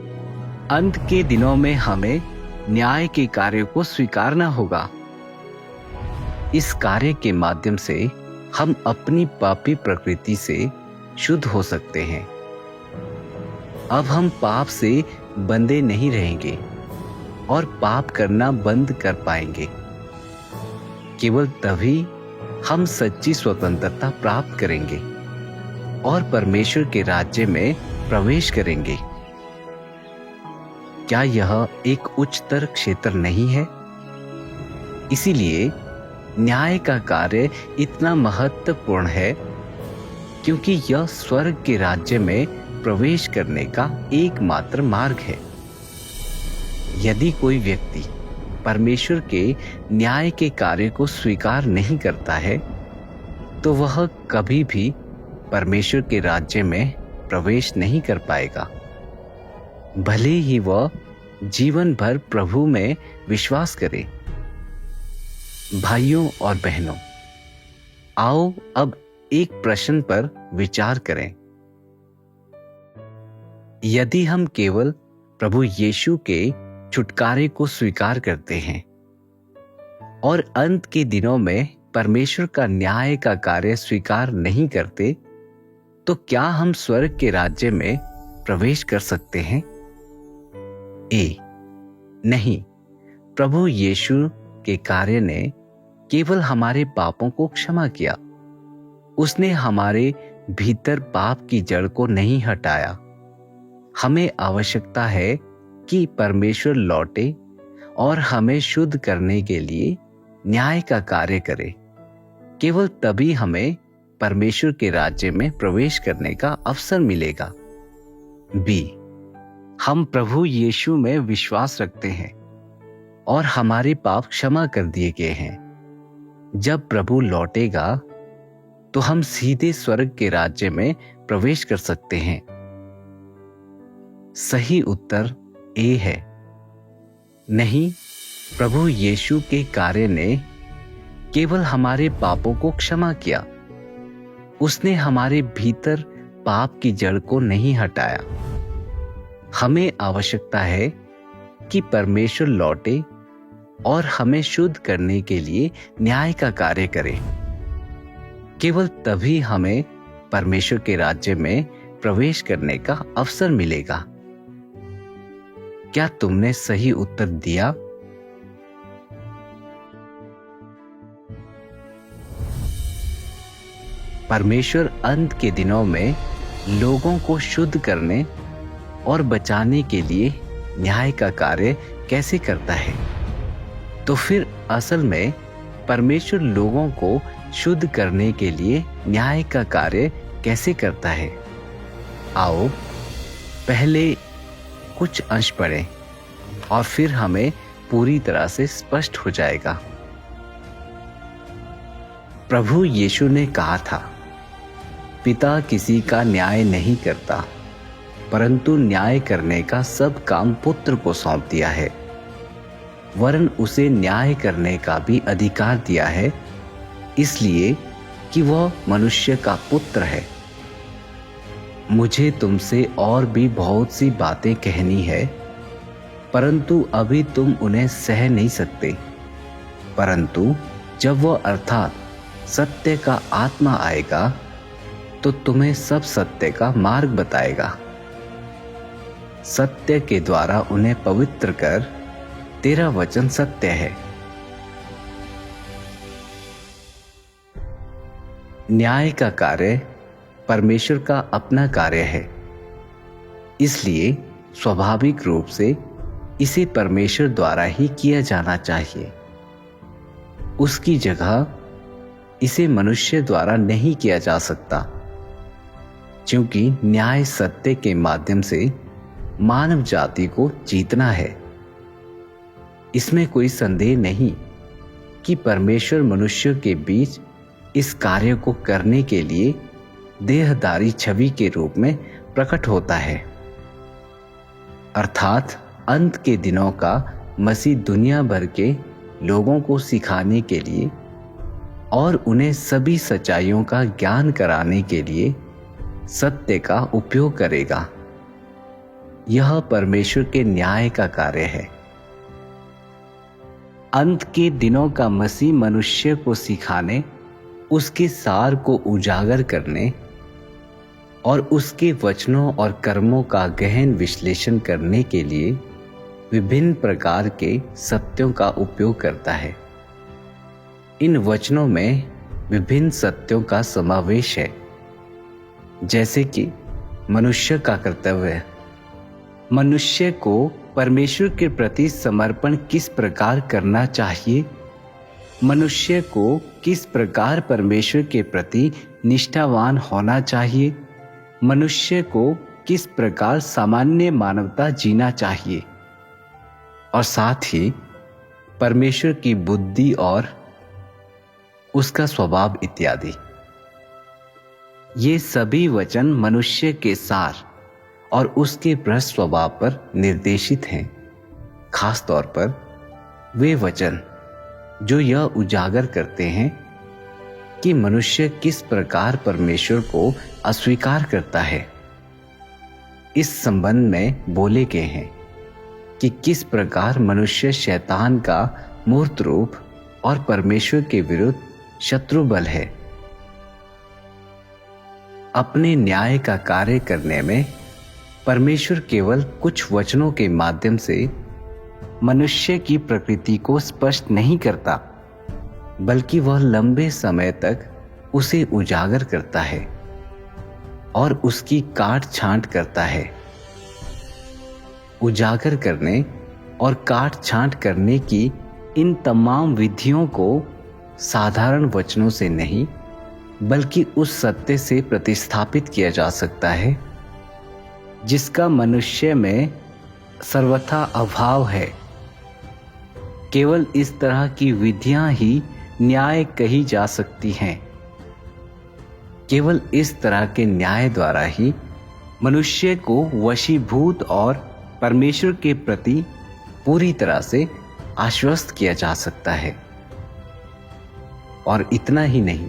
अंत के दिनों में हमें न्याय के कार्य को स्वीकारना होगा। इस कार्य के माध्यम से हम अपनी पापी प्रकृति से शुद्ध हो सकते हैं। अब हम पाप से बंधे नहीं रहेंगे और पाप करना बंद कर पाएंगे। केवल तभी हम सच्ची स्वतंत्रता प्राप्त करेंगे और परमेश्वर के राज्य में प्रवेश करेंगे। क्या यह एक उच्चतर क्षेत्र नहीं है? इसीलिए न्याय का कार्य इतना महत्वपूर्ण है, क्योंकि यह स्वर्ग के राज्य में प्रवेश करने का एकमात्र मार्ग है। यदि कोई व्यक्ति परमेश्वर के न्याय के कार्य को स्वीकार नहीं करता है, तो वह कभी भी परमेश्वर के राज्य में प्रवेश नहीं कर पाएगा, भले ही वह जीवन भर प्रभु में विश्वास करे। भाइयों और बहनों, आओ अब एक प्रश्न पर विचार करें। यदि हम केवल प्रभु यीशु के छुटकारे को स्वीकार करते हैं और अंत के दिनों में परमेश्वर का न्याय का कार्य स्वीकार नहीं करते, तो क्या हम स्वर्ग के राज्य में प्रवेश कर सकते हैं? नहीं। प्रभु यीशु के कार्य ने केवल हमारे पापों को क्षमा किया। उसने हमारे भीतर पाप की जड़ को नहीं हटाया। हमें आवश्यकता है कि परमेश्वर लौटे और हमें शुद्ध करने के लिए न्याय का कार्य करे, केवल तभी हमें परमेश्वर के राज्य में प्रवेश करने का अवसर मिलेगा। बी, हम प्रभु यीशु में विश्वास रखते हैं और हमारे पाप क्षमा कर दिए गए हैं। जब प्रभु लौटेगा तो हम सीधे स्वर्ग के राज्य में प्रवेश कर सकते हैं। सही उत्तर ए है। नहीं, प्रभु यीशु के कार्य ने केवल हमारे पापों को क्षमा किया, उसने हमारे भीतर पाप की जड़ को नहीं हटाया। हमें आवश्यकता है कि परमेश्वर लौटे और हमें शुद्ध करने के लिए न्याय का कार्य करे। केवल तभी हमें परमेश्वर के राज्य में प्रवेश करने का अवसर मिलेगा। क्या तुमने सही उत्तर दिया? परमेश्वर अंत के दिनों में लोगों को शुद्ध करने और बचाने के लिए न्याय का कार्य कैसे करता है? तो फिर असल में परमेश्वर लोगों को शुद्ध करने के लिए न्याय का कार्य कैसे करता है? आओ पहले कुछ अंश पढ़ें और फिर हमें पूरी तरह से स्पष्ट हो जाएगा। प्रभु यीशु ने कहा था, पिता किसी का न्याय नहीं करता, परंतु न्याय करने का सब काम पुत्र को सौंप दिया है, वरन उसे न्याय करने का भी अधिकार दिया है, इसलिए कि वह मनुष्य का पुत्र है। मुझे तुमसे और भी बहुत सी बातें कहनी है, परंतु अभी तुम उन्हें सह नहीं सकते। परंतु जब वह अर्थात सत्य का आत्मा आएगा तो तुम्हें सब सत्य का मार्ग बताएगा। सत्य के द्वारा उन्हें पवित्र कर, तेरा वचन सत्य है। न्याय का कार्य परमेश्वर का अपना कार्य है, इसलिए स्वाभाविक रूप से इसे परमेश्वर द्वारा ही किया जाना चाहिए। उसकी जगह इसे मनुष्य द्वारा नहीं किया जा सकता, क्योंकि न्याय सत्य के माध्यम से मानव जाति को जीतना है। इसमें कोई संदेह नहीं कि परमेश्वर मनुष्य के बीच इस कार्य को करने के लिए देहधारी छवि के रूप में प्रकट होता है, अर्थात अंत के दिनों का मसीह दुनिया भर के लोगों को सिखाने के लिए और उन्हें सभी सच्चाइयों का ज्ञान कराने के लिए सत्य का उपयोग करेगा। यह परमेश्वर के न्याय का कार्य है। अंत के दिनों का मसीह मनुष्य को सिखाने, उसके सार को उजागर करने और उसके वचनों और कर्मों का गहन विश्लेषण करने के लिए विभिन्न प्रकार के सत्यों का उपयोग करता है। इन वचनों में विभिन्न सत्यों का समावेश है, जैसे कि मनुष्य का कर्तव्य, मनुष्य को परमेश्वर के प्रति समर्पण किस प्रकार करना चाहिए, मनुष्य को किस प्रकार परमेश्वर के प्रति निष्ठावान होना चाहिए, मनुष्य को किस प्रकार सामान्य मानवता जीना चाहिए, और साथ ही परमेश्वर की बुद्धि और उसका स्वभाव इत्यादि। ये सभी वचन मनुष्य के सार और उसके भ्रष्ट स्वभाव पर निर्देशित हैं। खास तौर पर वे वचन जो यह उजागर करते हैं कि मनुष्य किस प्रकार परमेश्वर को अस्वीकार करता है। इस संबंध में बोले गए हैं कि किस प्रकार मनुष्य शैतान का मूर्त रूप और परमेश्वर के विरुद्ध शत्रु बल है। अपने न्याय का कार्य करने में परमेश्वर केवल कुछ वचनों के माध्यम से मनुष्य की प्रकृति को स्पष्ट नहीं करता, बल्कि वह लंबे समय तक उसे उजागर करता है और उसकी काट छांट करता है। उजागर करने और काट छांट करने की इन तमाम विधियों को साधारण वचनों से नहीं बल्कि उस सत्य से प्रतिस्थापित किया जा सकता है जिसका मनुष्य में सर्वथा अभाव है। केवल इस तरह की विधियां ही न्याय कही जा सकती हैं। केवल इस तरह के न्याय द्वारा ही मनुष्य को वशीभूत और परमेश्वर के प्रति पूरी तरह से आश्वस्त किया जा सकता है। और इतना ही नहीं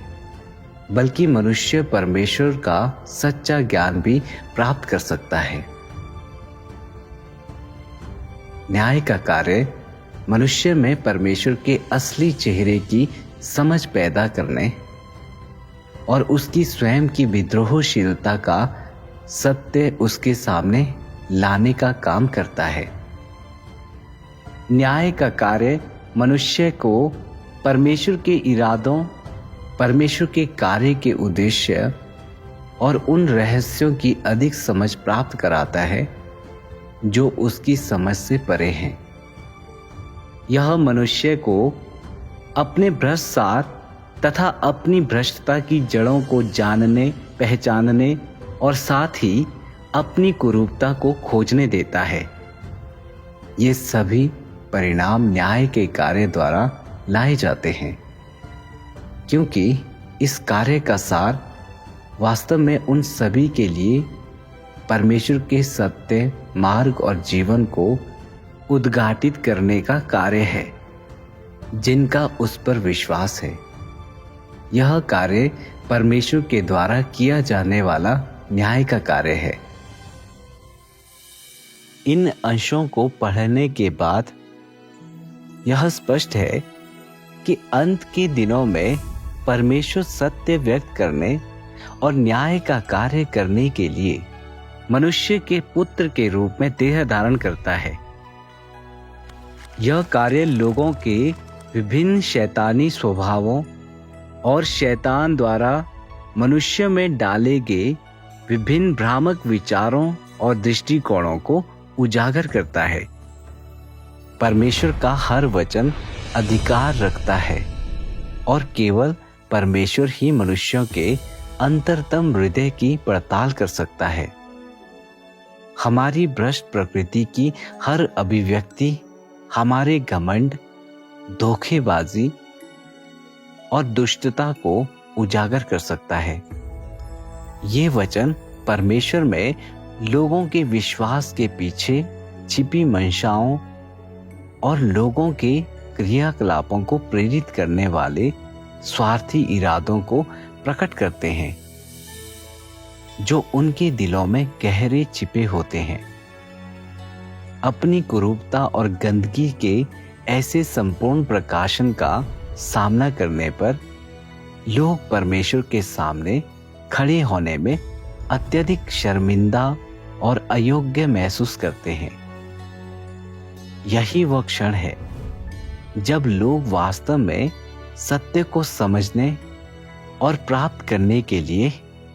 बल्कि मनुष्य परमेश्वर का सच्चा ज्ञान भी प्राप्त कर सकता है। न्याय का कार्य मनुष्य में परमेश्वर के असली चेहरे की समझ पैदा करने और उसकी स्वयं की विद्रोहशीलता का सत्य उसके सामने लाने का काम करता है। न्याय का कार्य मनुष्य को परमेश्वर के इरादों, परमेश्वर के कार्य के उद्देश्य और उन रहस्यों की अधिक समझ प्राप्त कराता है जो उसकी समझ से परे हैं। यह मनुष्य को अपने भ्रष्ट सार तथा अपनी भ्रष्टता की जड़ों को जानने, पहचानने और साथ ही अपनी कुरूपता को खोजने देता है। ये सभी परिणाम न्याय के कार्य द्वारा लाए जाते हैं, क्योंकि इस कार्य का सार वास्तव में उन सभी के लिए परमेश्वर के सत्य, मार्ग और जीवन को उद्घाटित करने का कार्य है जिनका उस पर विश्वास है। यह कार्य परमेश्वर के द्वारा किया जाने वाला न्याय का कार्य है। इन अंशों को पढ़ने के बाद यह स्पष्ट है कि अंत के दिनों में परमेश्वर सत्य व्यक्त करने और न्याय का कार्य करने के लिए मनुष्य के पुत्र के रूप में देह धारण करता है। यह कार्य लोगों के विभिन्न शैतानी स्वभावों और शैतान द्वारा मनुष्य में डाले गए विभिन्न भ्रामक विचारों और दृष्टिकोणों को उजागर करता है। परमेश्वर का हर वचन अधिकार रखता है और केवल परमेश्वर ही मनुष्यों के अंतरतम हृदय की पड़ताल कर सकता है। हमारी भ्रष्ट प्रकृति की हर अभिव्यक्ति हमारे घमंड, धोखेबाजी और दुष्टता को उजागर कर सकता है। ये वचन परमेश्वर में लोगों के विश्वास के पीछे छिपी मंशाओं और लोगों के क्रियाकलापों को प्रेरित करने वाले स्वार्थी इरादों को प्रकट करते हैं जो उनके दिलों में गहरे छिपे होते हैं। अपनी कुरूपता और गंदगी के ऐसे संपूर्ण प्रकाशन का सामना करने पर लोग परमेश्वर के सामने खड़े होने में अत्यधिक शर्मिंदा और अयोग्य महसूस करते हैं। यही वह क्षण है जब लोग वास्तव में सत्य को समझने और प्राप्त करने के लिए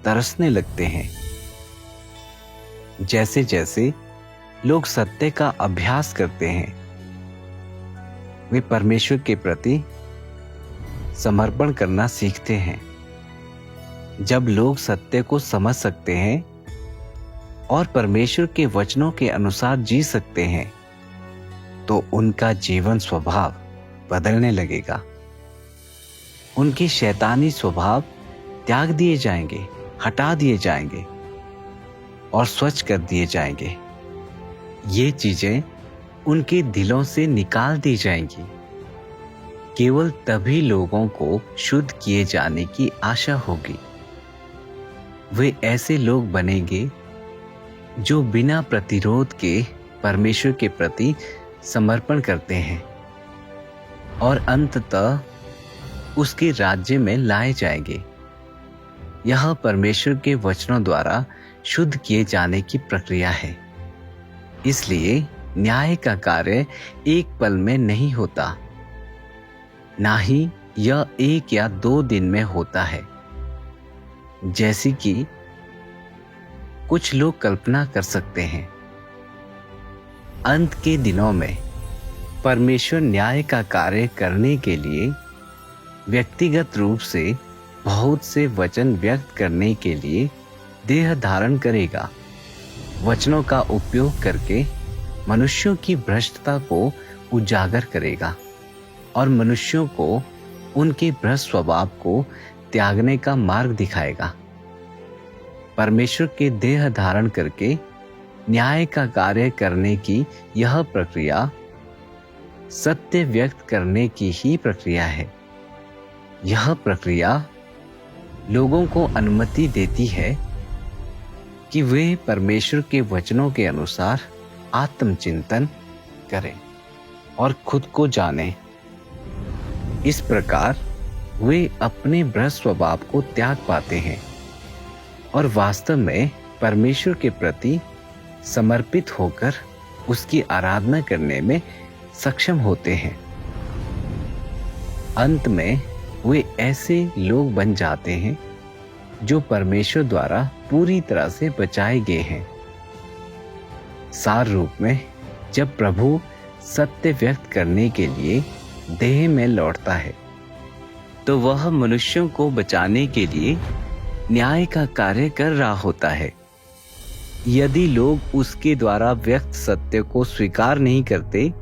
तरसने लगते हैं। जैसे जैसे लोग सत्य का अभ्यास करते हैं, वे परमेश्वर के प्रति समर्पण करना सीखते हैं। जब लोग सत्य को समझ सकते हैं और परमेश्वर के वचनों के अनुसार जी सकते हैं, तो उनका जीवन स्वभाव बदलने लगेगा। उनके शैतानी स्वभाव त्याग दिए जाएंगे, हटा दिए जाएंगे और स्वच्छ कर दिए जाएंगे। ये चीजें उनके दिलों से निकाल दी जाएंगी। केवल तभी लोगों को शुद्ध किए जाने की आशा होगी। वे ऐसे लोग बनेंगे जो बिना प्रतिरोध के परमेश्वर के प्रति समर्पण करते हैं और अंततः उसके राज्य में लाए जाएंगे। यह परमेश्वर के वचनों द्वारा शुद्ध किए जाने की प्रक्रिया है। इसलिए न्याय का कार्य एक पल में नहीं होता, ना ही यह 1 या 2 दिन में होता है, जैसी कि कुछ लोग कल्पना कर सकते हैं। अंत के दिनों में परमेश्वर न्याय का कार्य करने के लिए व्यक्तिगत रूप से बहुत से वचन व्यक्त करने के लिए देह धारण करेगा। वचनों का उपयोग करके मनुष्यों की भ्रष्टता को उजागर करेगा और मनुष्यों को उनके भ्रष्ट स्वभाव को त्यागने का मार्ग दिखाएगा। परमेश्वर के देह धारण करके न्याय का कार्य करने की यह प्रक्रिया सत्य व्यक्त करने की ही प्रक्रिया है। यह प्रक्रिया लोगों को अनुमति देती है कि वे परमेश्वर के वचनों के अनुसार आत्मचिंतन करें और खुद को जानें। इस प्रकार वे अपने भ्रष्ट स्वभाव को त्याग पाते हैं और वास्तव में परमेश्वर के प्रति समर्पित होकर उसकी आराधना करने में सक्षम होते हैं। अंत में वे ऐसे लोग बन जाते हैं जो परमेश्वर द्वारा पूरी तरह से बचाए गए हैं। सार रूप में जब प्रभु सत्य व्यक्त करने के लिए देह में लौटता है तो वह मनुष्यों को बचाने के लिए न्याय का कार्य कर रहा होता है। यदि लोग उसके द्वारा व्यक्त सत्य को स्वीकार नहीं करते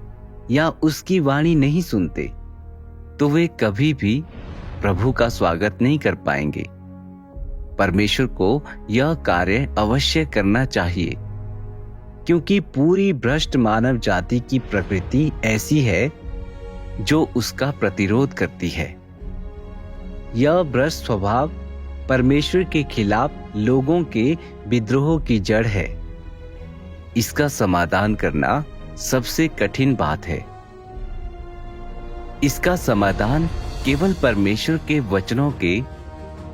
या उसकी वाणी नहीं सुनते तो वे कभी भी प्रभु का स्वागत नहीं कर पाएंगे। परमेश्वर को यह कार्य अवश्य करना चाहिए क्योंकि पूरी भ्रष्ट मानव जाति की प्रकृति ऐसी है जो उसका प्रतिरोध करती है। यह भ्रष्ट स्वभाव परमेश्वर के खिलाफ लोगों के विद्रोह की जड़ है। इसका समाधान करना सबसे कठिन बात है। इसका समाधान केवल परमेश्वर के वचनों के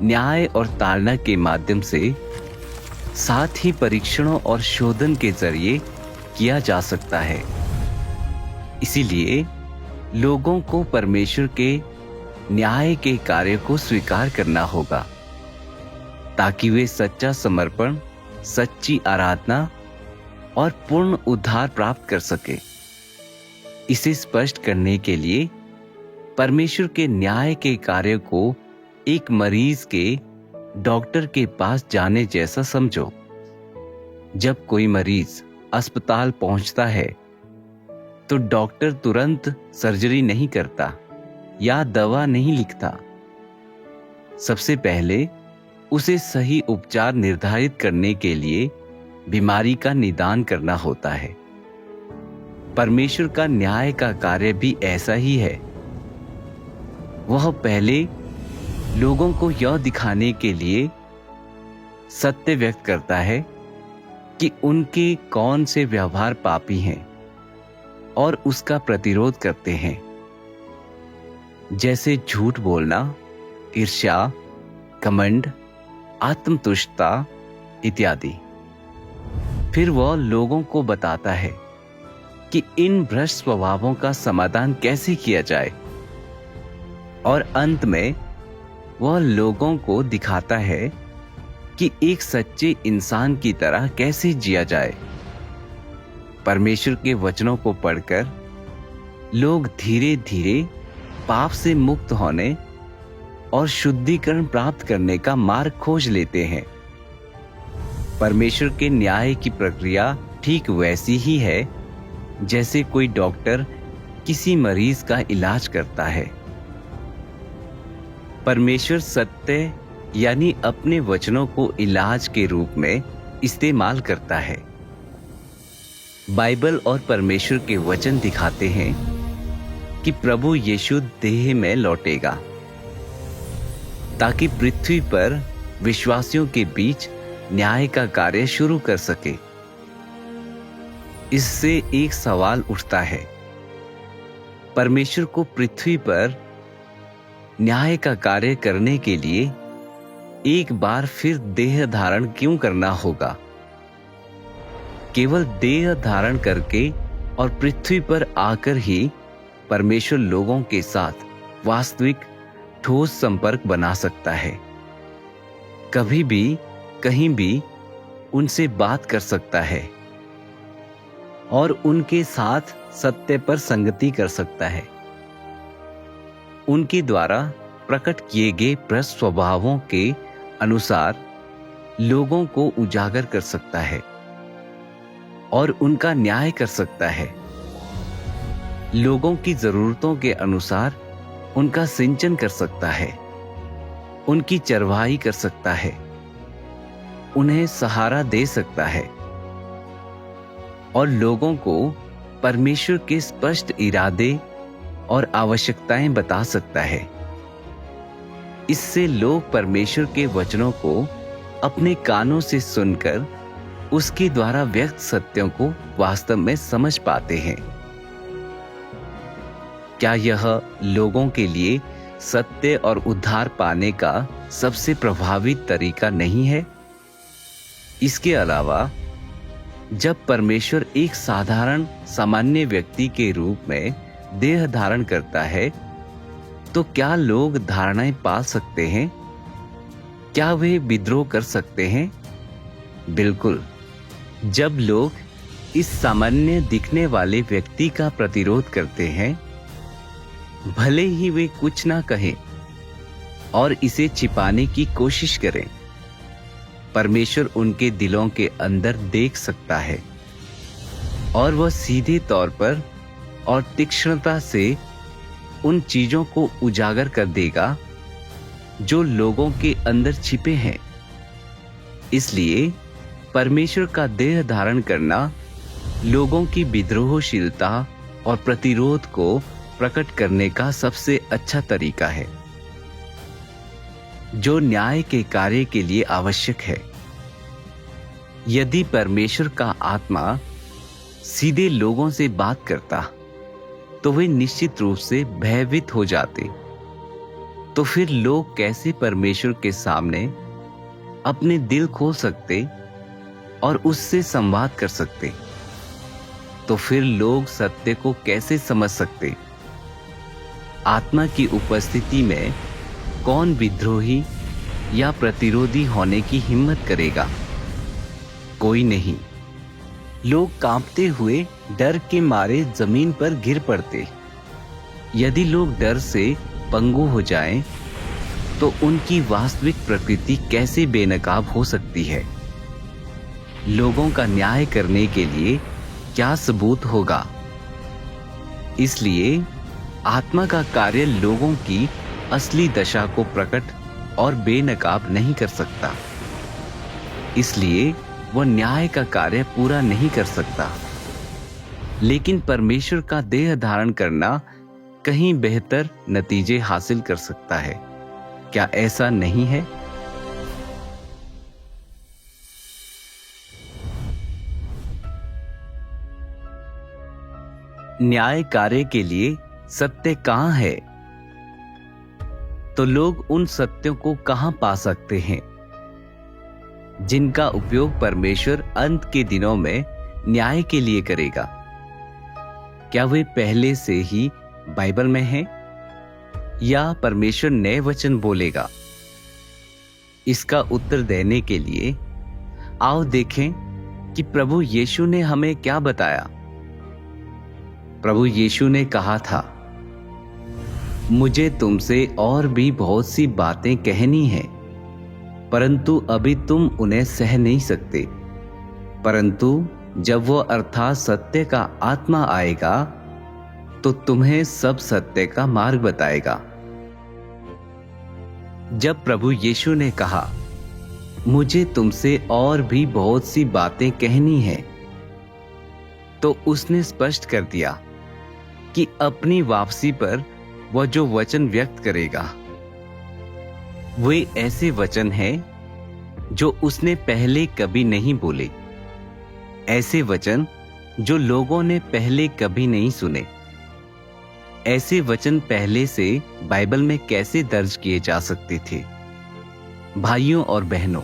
न्याय और ताड़ना के माध्यम से, साथ ही परीक्षणों और शोधन के जरिए किया जा सकता है। इसीलिए लोगों को परमेश्वर के न्याय के कार्य को स्वीकार करना होगा ताकि वे सच्चा समर्पण, सच्ची आराधना और पूर्ण उद्धार प्राप्त कर सके। इसे स्पष्ट करने के लिए परमेश्वर के न्याय के कार्य को एक मरीज के डॉक्टर के पास जाने जैसा समझो। जब कोई मरीज अस्पताल पहुंचता है तो डॉक्टर तुरंत सर्जरी नहीं करता या दवा नहीं लिखता। सबसे पहले उसे सही उपचार निर्धारित करने के लिए बीमारी का निदान करना होता है। परमेश्वर का न्याय का कार्य भी ऐसा ही है। वह पहले लोगों को यह दिखाने के लिए सत्य व्यक्त करता है कि उनके कौन से व्यवहार पापी हैं और उसका प्रतिरोध करते हैं, जैसे झूठ बोलना, ईर्ष्या, घमंड, आत्मतुष्टता इत्यादि। फिर वह लोगों को बताता है कि इन भ्रष्ट स्वभावों का समाधान कैसे किया जाए और अंत में वह लोगों को दिखाता है कि एक सच्चे इंसान की तरह कैसे जिया जाए। परमेश्वर के वचनों को पढ़कर लोग धीरे धीरे पाप से मुक्त होने और शुद्धिकरण प्राप्त करने का मार्ग खोज लेते हैं। परमेश्वर के न्याय की प्रक्रिया ठीक वैसी ही है जैसे कोई डॉक्टर किसी मरीज का इलाज करता है। परमेश्वर सत्य यानी अपने वचनों को इलाज के रूप में इस्तेमाल करता है। बाइबल और परमेश्वर के वचन दिखाते हैं कि प्रभु यीशु देह में लौटेगा ताकि पृथ्वी पर विश्वासियों के बीच न्याय का कार्य शुरू कर सके। इससे एक सवाल उठता है, परमेश्वर को पृथ्वी पर न्याय का कार्य करने के लिए एक बार फिर देह धारण क्यों करना होगा? केवल देह धारण करके और पृथ्वी पर आकर ही परमेश्वर लोगों के साथ वास्तविक ठोस संपर्क बना सकता है। कभी भी कहीं भी उनसे बात कर सकता है। और उनके साथ सत्य पर संगति कर सकता है। उनके द्वारा प्रकट किए गए प्रस्त स्वभावों के अनुसार लोगों को उजागर कर सकता है और उनका न्याय कर सकता है। लोगों की जरूरतों के अनुसार उनका सिंचन कर सकता है, उनकी चरवाही कर सकता है, उन्हें सहारा दे सकता है और लोगों को परमेश्वर के स्पष्ट इरादे और आवश्यकताएं बता सकता है। इससे लोग परमेश्वर के वचनों को अपने कानों से सुनकर उसके द्वारा व्यक्त सत्यों को वास्तव में समझ पाते हैं। क्या यह लोगों के लिए सत्य और उद्धार पाने का सबसे प्रभावी तरीका नहीं है? इसके अलावा जब परमेश्वर एक साधारण सामान्य व्यक्ति के रूप में देह धारण करता है, तो क्या लोग धारणाएं पाल सकते हैं? क्या वे विद्रोह कर सकते हैं? बिल्कुल। जब लोग इस सामान्य दिखने वाले व्यक्ति का प्रतिरोध करते हैं, भले ही वे कुछ ना कहें और इसे छिपाने की कोशिश करें, परमेश्वर उनके दिलों के अंदर देख सकता है और वह सीधे तौर पर और तीक्ष्णता से उन चीजों को उजागर कर देगा जो लोगों के अंदर छिपे हैं। इसलिए परमेश्वर का देह धारण करना लोगों की विद्रोहशीलता और प्रतिरोध को प्रकट करने का सबसे अच्छा तरीका है, जो न्याय के कार्य के लिए आवश्यक है। यदि परमेश्वर का आत्मा सीधे लोगों से बात करता, तो वे निश्चित रूप से भयभीत हो जाते। तो फिर लोग कैसे परमेश्वर के सामने अपने दिल खोल सकते और उससे संवाद कर सकते? तो फिर लोग सत्य को कैसे समझ सकते? आत्मा की उपस्थिति में कौन विद्रोही या प्रतिरोधी होने की हिम्मत करेगा? कोई नहीं। लोग कांपते हुए डर के मारे जमीन पर गिर पड़ते। यदि लोग डर से पंगु हो जाएं, तो उनकी वास्तविक प्रकृति कैसे बेनकाब हो सकती है? लोगों का न्याय करने के लिए क्या सबूत होगा? इसलिए आत्मा का कार्य लोगों की असली दशा को प्रकट और बेनकाब नहीं कर सकता। इसलिए वह न्याय का कार्य पूरा नहीं कर सकता। लेकिन परमेश्वर का देह धारण करना कहीं बेहतर नतीजे हासिल कर सकता है। क्या ऐसा नहीं है? न्याय कार्य के लिए सत्य कहां है? तो लोग उन सत्यों को कहां पा सकते हैं जिनका उपयोग परमेश्वर अंत के दिनों में न्याय के लिए करेगा? क्या वे पहले से ही बाइबल में हैं या परमेश्वर नए वचन बोलेगा? इसका उत्तर देने के लिए आओ देखें कि प्रभु यीशु ने हमें क्या बताया। प्रभु यीशु ने कहा था, मुझे तुमसे और भी बहुत सी बातें कहनी हैं, परंतु अभी तुम उन्हें सह नहीं सकते। परंतु जब वो अर्थात सत्य का आत्मा आएगा, तो तुम्हें सब सत्य का मार्ग बताएगा। जब प्रभु यीशु ने कहा, मुझे तुमसे और भी बहुत सी बातें कहनी हैं, तो उसने स्पष्ट कर दिया कि अपनी वापसी पर वह जो वचन व्यक्त करेगा, वे ऐसे वचन हैं जो उसने पहले कभी नहीं बोले, ऐसे वचन जो लोगों ने पहले कभी नहीं सुने। ऐसे वचन पहले से बाइबल में कैसे दर्ज किए जा सकते थे? भाइयों और बहनों,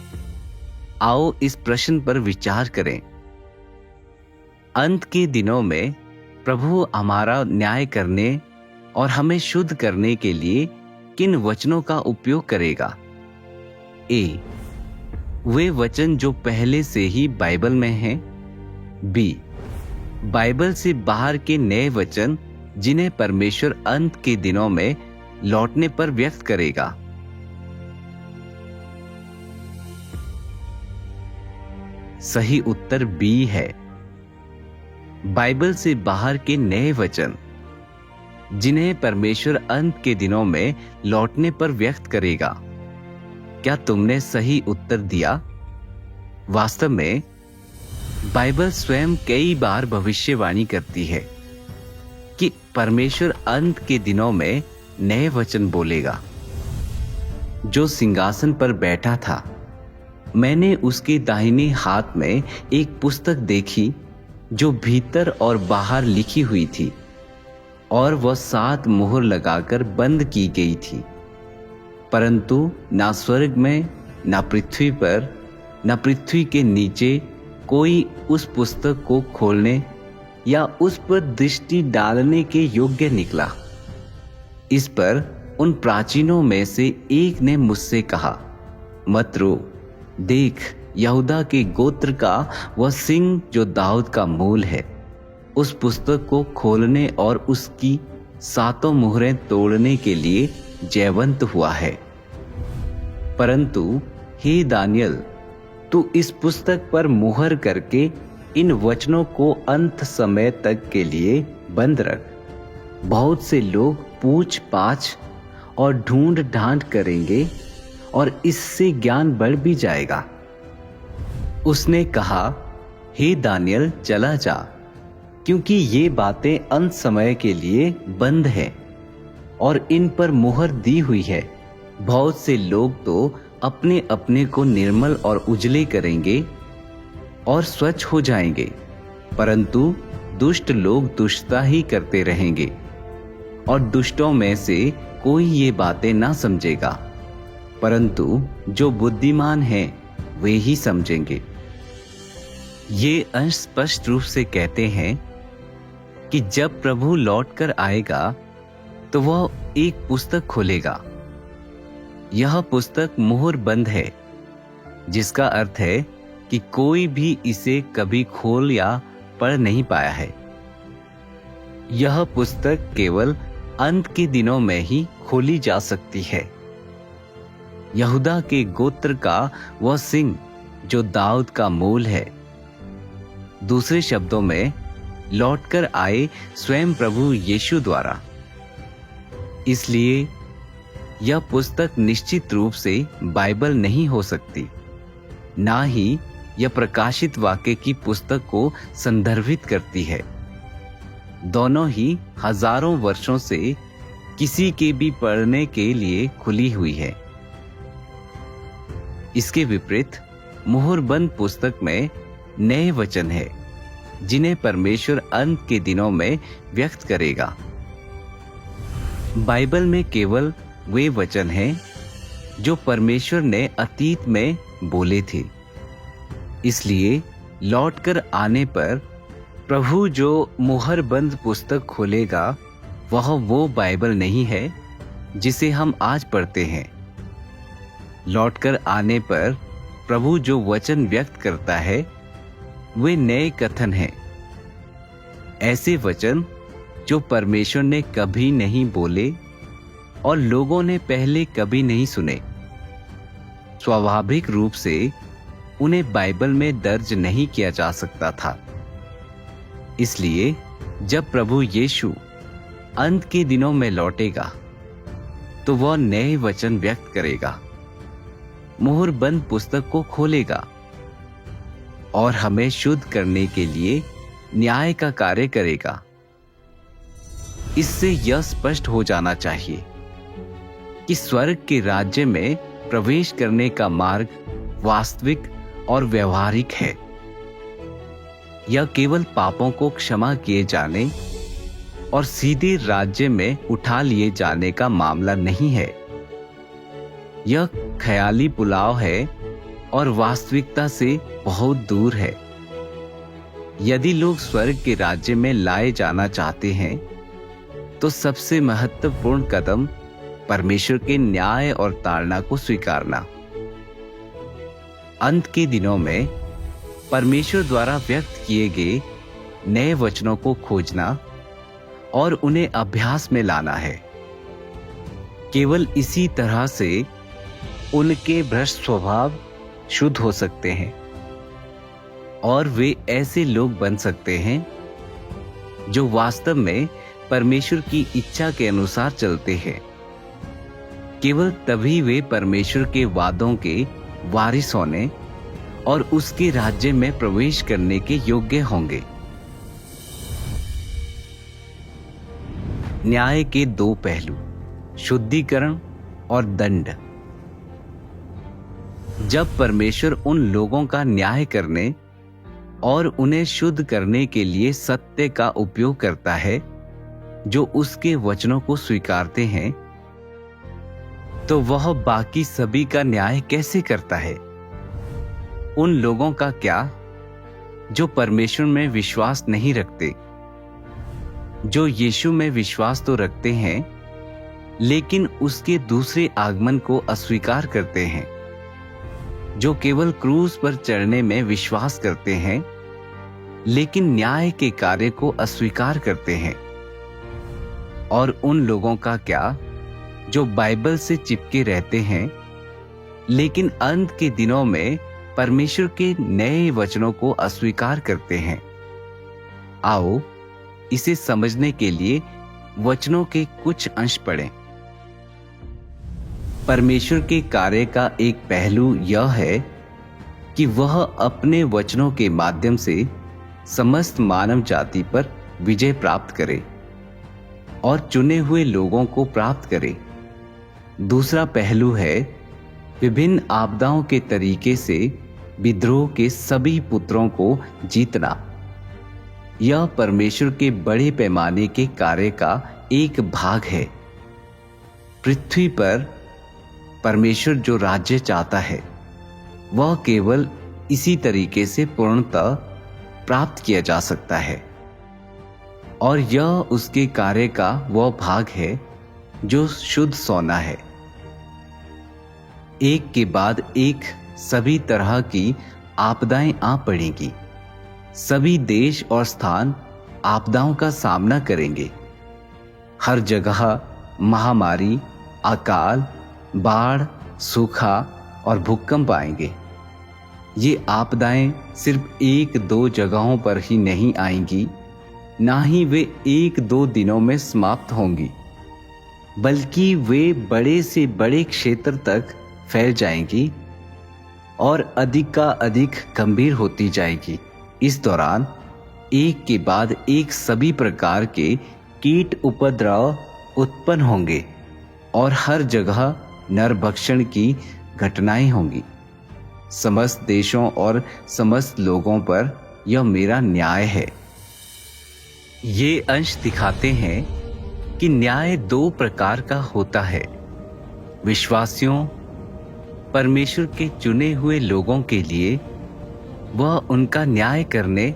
आओ इस प्रश्न पर विचार करें। अंत के दिनों में प्रभु हमारा न्याय करने और हमें शुद्ध करने के लिए किन वचनों का उपयोग करेगा? ए, वे वचन जो पहले से ही बाइबल में हैं। बी, बाइबल से बाहर के नए वचन जिन्हें परमेश्वर अंत के दिनों में लौटने पर व्यक्त करेगा। सही उत्तर बी है। बाइबल से बाहर के नए वचन जिन्हें परमेश्वर अंत के दिनों में लौटने पर व्यक्त करेगा। क्या तुमने सही उत्तर दिया? वास्तव में बाइबल स्वयं कई बार भविष्यवाणी करती है कि परमेश्वर अंत के दिनों में नए वचन बोलेगा। जो सिंहासन पर बैठा था, मैंने उसके दाहिने हाथ में एक पुस्तक देखी जो भीतर और बाहर लिखी हुई थी, और वह 7 मुहर लगाकर बंद की गई थी। परंतु ना स्वर्ग में, ना पृथ्वी पर, ना पृथ्वी के नीचे कोई उस पुस्तक को खोलने या उस पर दृष्टि डालने के योग्य निकला। इस पर उन प्राचीनों में से एक ने मुझसे कहा, मत रो, देख, यहूदा के गोत्र का वह सिंह जो दाऊद का मूल है, उस पुस्तक को खोलने और उसकी 7 मुहरें तोड़ने के लिए जयवंत हुआ है। परंतु हे दानियल, तू इस पुस्तक पर मुहर करके इन वचनों को अंत समय तक के लिए बंद रख। बहुत से लोग पूछ पाछ और ढूंढ ढांड करेंगे और इससे ज्ञान बढ़ भी जाएगा। उसने कहा, हे दानियल, चला जा, क्योंकि ये बातें अंत समय के लिए बंद हैं और इन पर मुहर दी हुई है। बहुत से लोग तो अपने अपने को निर्मल और उजले करेंगे और स्वच्छ हो जाएंगे, परंतु दुष्ट लोग दुष्टता ही करते रहेंगे, और दुष्टों में से कोई ये बातें ना समझेगा, परंतु जो बुद्धिमान हैं वे ही समझेंगे। ये अंश स्पष्ट रूप से कहते हैं कि जब प्रभु लौटकर आएगा तो वह एक पुस्तक खोलेगा। यह पुस्तक मुहर बंद है, जिसका अर्थ है कि कोई भी इसे कभी खोल या पढ़ नहीं पाया है। यह पुस्तक केवल अंत के दिनों में ही खोली जा सकती है। यहूदा के गोत्र का वह सिंह जो दाऊद का मूल है, दूसरे शब्दों में लौटकर आए स्वयं प्रभु यीशु द्वारा। इसलिए यह पुस्तक निश्चित रूप से बाइबल नहीं हो सकती, ना ही यह प्रकाशित वाक्य की पुस्तक को संदर्भित करती है। दोनों ही हजारों वर्षों से किसी के भी पढ़ने के लिए खुली हुई है। इसके विपरीत मुहरबंद पुस्तक में नए वचन है जिन्हें परमेश्वर अंत के दिनों में व्यक्त करेगा। बाइबल में केवल वे वचन हैं जो परमेश्वर ने अतीत में बोले थे। इसलिए लौटकर आने पर प्रभु जो मुहरबंद पुस्तक खोलेगा वह वो बाइबल नहीं है जिसे हम आज पढ़ते हैं। लौटकर आने पर प्रभु जो वचन व्यक्त करता है वे नए कथन हैं, ऐसे वचन जो परमेश्वर ने कभी नहीं बोले और लोगों ने पहले कभी नहीं सुने। स्वाभाविक रूप से उन्हें बाइबल में दर्ज नहीं किया जा सकता था। इसलिए जब प्रभु यीशु अंत के दिनों में लौटेगा तो वह नए वचन व्यक्त करेगा, मुहरबंद पुस्तक को खोलेगा और हमें शुद्ध करने के लिए न्याय का कार्य करेगा। इससे यह स्पष्ट हो जाना चाहिए कि स्वर्ग के राज्य में प्रवेश करने का मार्ग वास्तविक और व्यवहारिक है। यह केवल पापों को क्षमा किए जाने और सीधे राज्य में उठा लिए जाने का मामला नहीं है। यह ख्याली पुलाव है और वास्तविकता से बहुत दूर है। यदि लोग स्वर्ग के राज्य में लाए जाना चाहते हैं तो सबसे महत्वपूर्ण कदम परमेश्वर के न्याय और ताड़ना को स्वीकारना। अंत के दिनों में परमेश्वर द्वारा व्यक्त किए गए नए वचनों को खोजना और उन्हें अभ्यास में लाना है। केवल इसी तरह से उनके भ्रष्ट स्वभाव शुद्ध हो सकते हैं और वे ऐसे लोग बन सकते हैं जो वास्तव में परमेश्वर की इच्छा के अनुसार चलते हैं। केवल तभी वे परमेश्वर के वादों के वारिस होने और उसके राज्य में प्रवेश करने के योग्य होंगे। न्याय के दो पहलू, शुद्धिकरण और दंड। जब परमेश्वर उन लोगों का न्याय करने और उन्हें शुद्ध करने के लिए सत्य का उपयोग करता है जो उसके वचनों को स्वीकारते हैं, तो वह बाकी सभी का न्याय कैसे करता है? उन लोगों का क्या जो परमेश्वर में विश्वास नहीं रखते, जो यीशु में विश्वास तो रखते हैं लेकिन उसके दूसरे आगमन को अस्वीकार करते हैं, जो केवल क्रूस पर चढ़ने में विश्वास करते हैं लेकिन न्याय के कार्य को अस्वीकार करते हैं। और उन लोगों का क्या जो बाइबल से चिपके रहते हैं लेकिन अंत के दिनों में परमेश्वर के नए वचनों को अस्वीकार करते हैं। आओ इसे समझने के लिए वचनों के कुछ अंश पढ़ें। परमेश्वर के कार्य का एक पहलू यह है कि वह अपने वचनों के माध्यम से समस्त मानव जाति पर विजय प्राप्त करे और चुने हुए लोगों को प्राप्त करे। दूसरा पहलू है विभिन्न आपदाओं के तरीके से विद्रोह के सभी पुत्रों को जीतना। यह परमेश्वर के बड़े पैमाने के कार्य का एक भाग है। पृथ्वी पर परमेश्वर जो राज्य चाहता है वह केवल इसी तरीके से पूर्णतः प्राप्त किया जा सकता है और यह उसके कार्य का वह भाग है जो शुद्ध सोना है। एक के बाद एक सभी तरह की आपदाएं आ पड़ेंगी। सभी देश और स्थान आपदाओं का सामना करेंगे। हर जगह महामारी, अकाल, बाढ़, सूखा और भूकंप आएंगे। ये आपदाएं सिर्फ एक दो जगहों पर ही नहीं आएंगी, ना ही वे एक दो दिनों में समाप्त होंगी, बल्कि वे बड़े से बड़े क्षेत्र तक फैल जाएंगी और अधिक का अधिक गंभीर होती जाएगी। इस दौरान एक के बाद एक सभी प्रकार के कीट उपद्रव उत्पन्न होंगे और हर जगह नरभक्षण की घटनाएं होंगी। समस्त देशों और समस्त लोगों पर यह मेरा न्याय है। ये अंश दिखाते हैं कि न्याय दो प्रकार का होता है। विश्वासियों, परमेश्वर के चुने हुए लोगों के लिए वह उनका न्याय करने,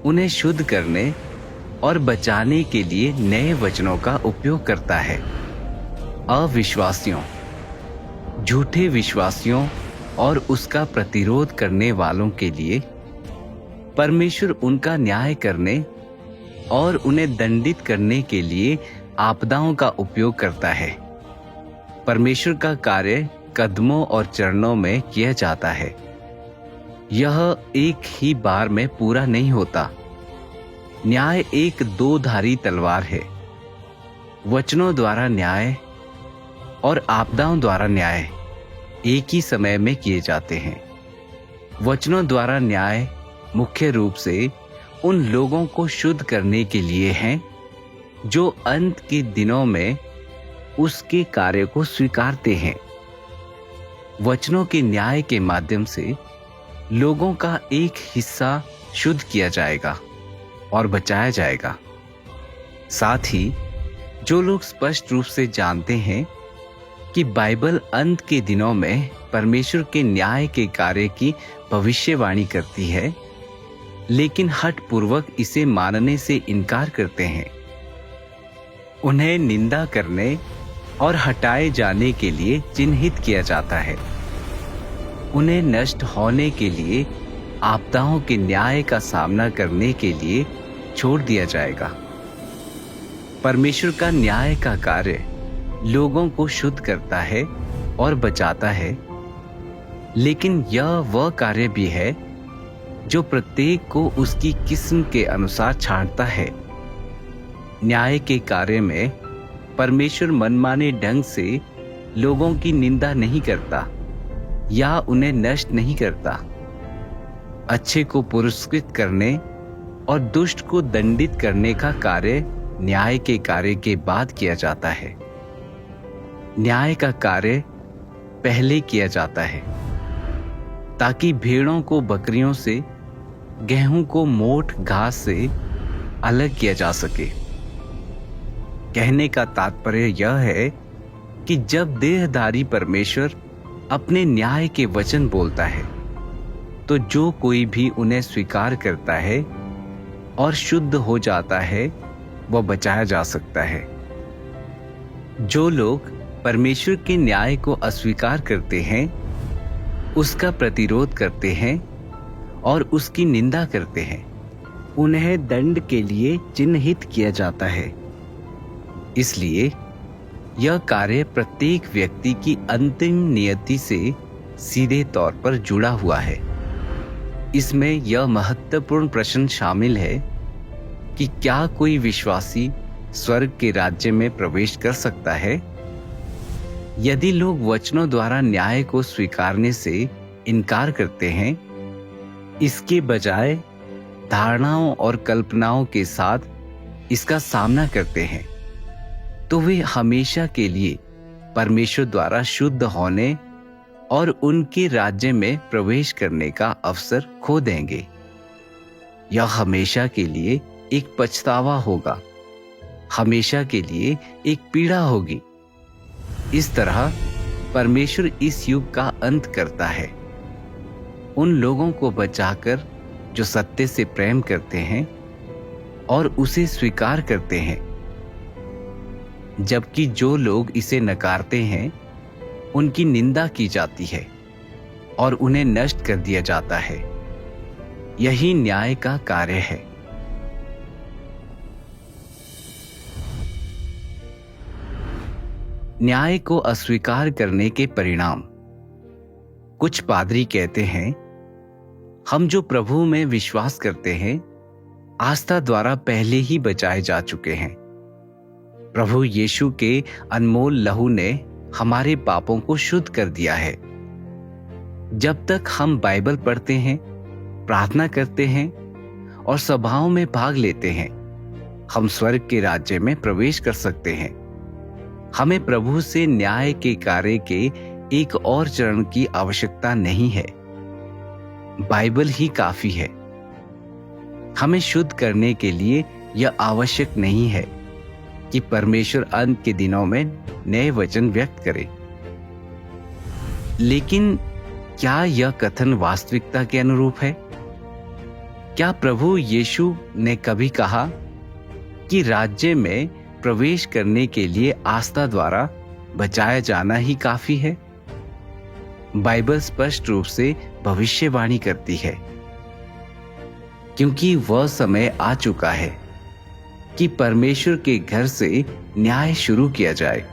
उन्हें शुद्ध करने और बचाने के लिए नए वचनों का उपयोग करता है। अविश्वासियों, झूठे विश्वासियों और उसका प्रतिरोध करने वालों के लिए परमेश्वर उनका न्याय करने और उन्हें दंडित करने के लिए आपदाओं का उपयोग करता है। परमेश्वर का कार्य कदमों और चरणों में किया जाता है। यह एक ही बार में पूरा नहीं होता। न्याय एक दो धारी तलवार है। वचनों द्वारा न्याय और आपदाओं द्वारा न्याय एक ही समय में किए जाते हैं। वचनों द्वारा न्याय मुख्य रूप से उन लोगों को शुद्ध करने के लिए हैं जो अंत के दिनों में उसके कार्य को स्वीकारते हैं। वचनों के न्याय के माध्यम से लोगों का एक हिस्सा शुद्ध किया जाएगा और बचाया जाएगा। साथ ही जो लोग स्पष्ट रूप से जानते हैं कि बाइबल अंत के दिनों में परमेश्वर के न्याय के कार्य की भविष्यवाणी करती है, लेकिन हठपूर्वक इसे मानने से इनकार करते हैं, उन्हें निंदा करने और हटाए जाने के लिए चिन्हित किया जाता है। उन्हें नष्ट होने के लिए, आपदाओं के न्याय का सामना करने के लिए छोड़ दिया जाएगा। परमेश्वर का न्याय का कार्य लोगों को शुद्ध करता है और बचाता है, लेकिन यह वह कार्य भी है जो प्रत्येक को उसकी किस्म के अनुसार छांटता है। न्याय के कार्य में परमेश्वर मनमाने ढंग से लोगों की निंदा नहीं करता या उन्हें नष्ट नहीं करता। अच्छे को पुरस्कृत करने और दुष्ट को दंडित करने का कार्य न्याय के कार्य के बाद किया जाता है। न्याय का कार्य पहले किया जाता है ताकि भेड़ों को बकरियों से, गेहूं को मोट घास से अलग किया जा सके। कहने का तात्पर्य यह है कि जब देहधारी परमेश्वर अपने न्याय के वचन बोलता है, तो जो कोई भी उन्हें स्वीकार करता है और शुद्ध हो जाता है, वह बचाया जा सकता है। जो लोग परमेश्वर के न्याय को अस्वीकार करते हैं, उसका प्रतिरोध करते हैं और उसकी निंदा करते हैं, उन्हें दंड के लिए चिन्हित किया जाता है। इसलिए यह कार्य प्रत्येक व्यक्ति की अंतिम नियति से सीधे तौर पर जुड़ा हुआ है। इसमें यह महत्वपूर्ण प्रश्न शामिल है कि क्या कोई विश्वासी स्वर्ग के राज्य में प्रवेश कर सकता है? यदि लोग वचनों द्वारा न्याय को स्वीकारने से इनकार करते हैं, इसके बजाय धारणाओं और कल्पनाओं के साथ इसका सामना करते हैं, तो वे हमेशा के लिए परमेश्वर द्वारा शुद्ध होने और उनके राज्य में प्रवेश करने का अवसर खो देंगे। यह हमेशा के लिए एक पछतावा होगा, हमेशा के लिए एक पीड़ा होगी। इस तरह परमेश्वर इस युग का अंत करता है, उन लोगों को बचाकर जो सत्य से प्रेम करते हैं और उसे स्वीकार करते हैं, जबकि जो लोग इसे नकारते हैं उनकी निंदा की जाती है और उन्हें नष्ट कर दिया जाता है। यही न्याय का कार्य है। न्याय को अस्वीकार करने के परिणाम। कुछ पादरी कहते हैं, हम जो प्रभु में विश्वास करते हैं, आस्था द्वारा पहले ही बचाए जा चुके हैं। प्रभु यीशु के अनमोल लहू ने हमारे पापों को शुद्ध कर दिया है। जब तक हम बाइबल पढ़ते हैं, प्रार्थना करते हैं और सभाओं में भाग लेते हैं, हम स्वर्ग के राज्य में प्रवेश कर सकते हैं। हमें प्रभु से न्याय के कार्य के एक और चरण की आवश्यकता नहीं है। बाइबल ही काफी है। हमें शुद्ध करने के लिए यह आवश्यक नहीं है कि परमेश्वर अंत के दिनों में नए वचन व्यक्त करे। लेकिन क्या यह कथन वास्तविकता के अनुरूप है? क्या प्रभु यीशु ने कभी कहा कि राज्य में प्रवेश करने के लिए आस्था द्वारा बचाया जाना ही काफी है? बाइबल स्पष्ट रूप से भविष्यवाणी करती है, क्योंकि वह समय आ चुका है कि परमेश्वर के घर से न्याय शुरू किया जाए।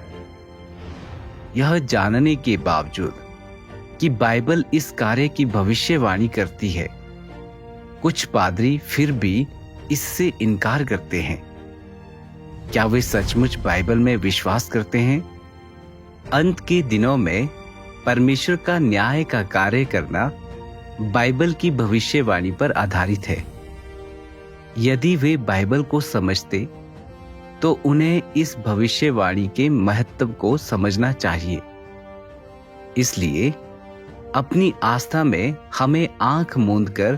यह जानने के बावजूद कि बाइबल इस कार्य की भविष्यवाणी करती है, कुछ पादरी फिर भी इससे इनकार करते हैं। क्या वे सचमुच बाइबल में विश्वास करते हैं? अंत के दिनों में परमेश्वर का न्याय का कार्य करना बाइबल की भविष्यवाणी पर आधारित है। यदि वे बाइबल को समझते तो उन्हें इस भविष्यवाणी के महत्व को समझना चाहिए। इसलिए अपनी आस्था में हमें आंख मूंदकर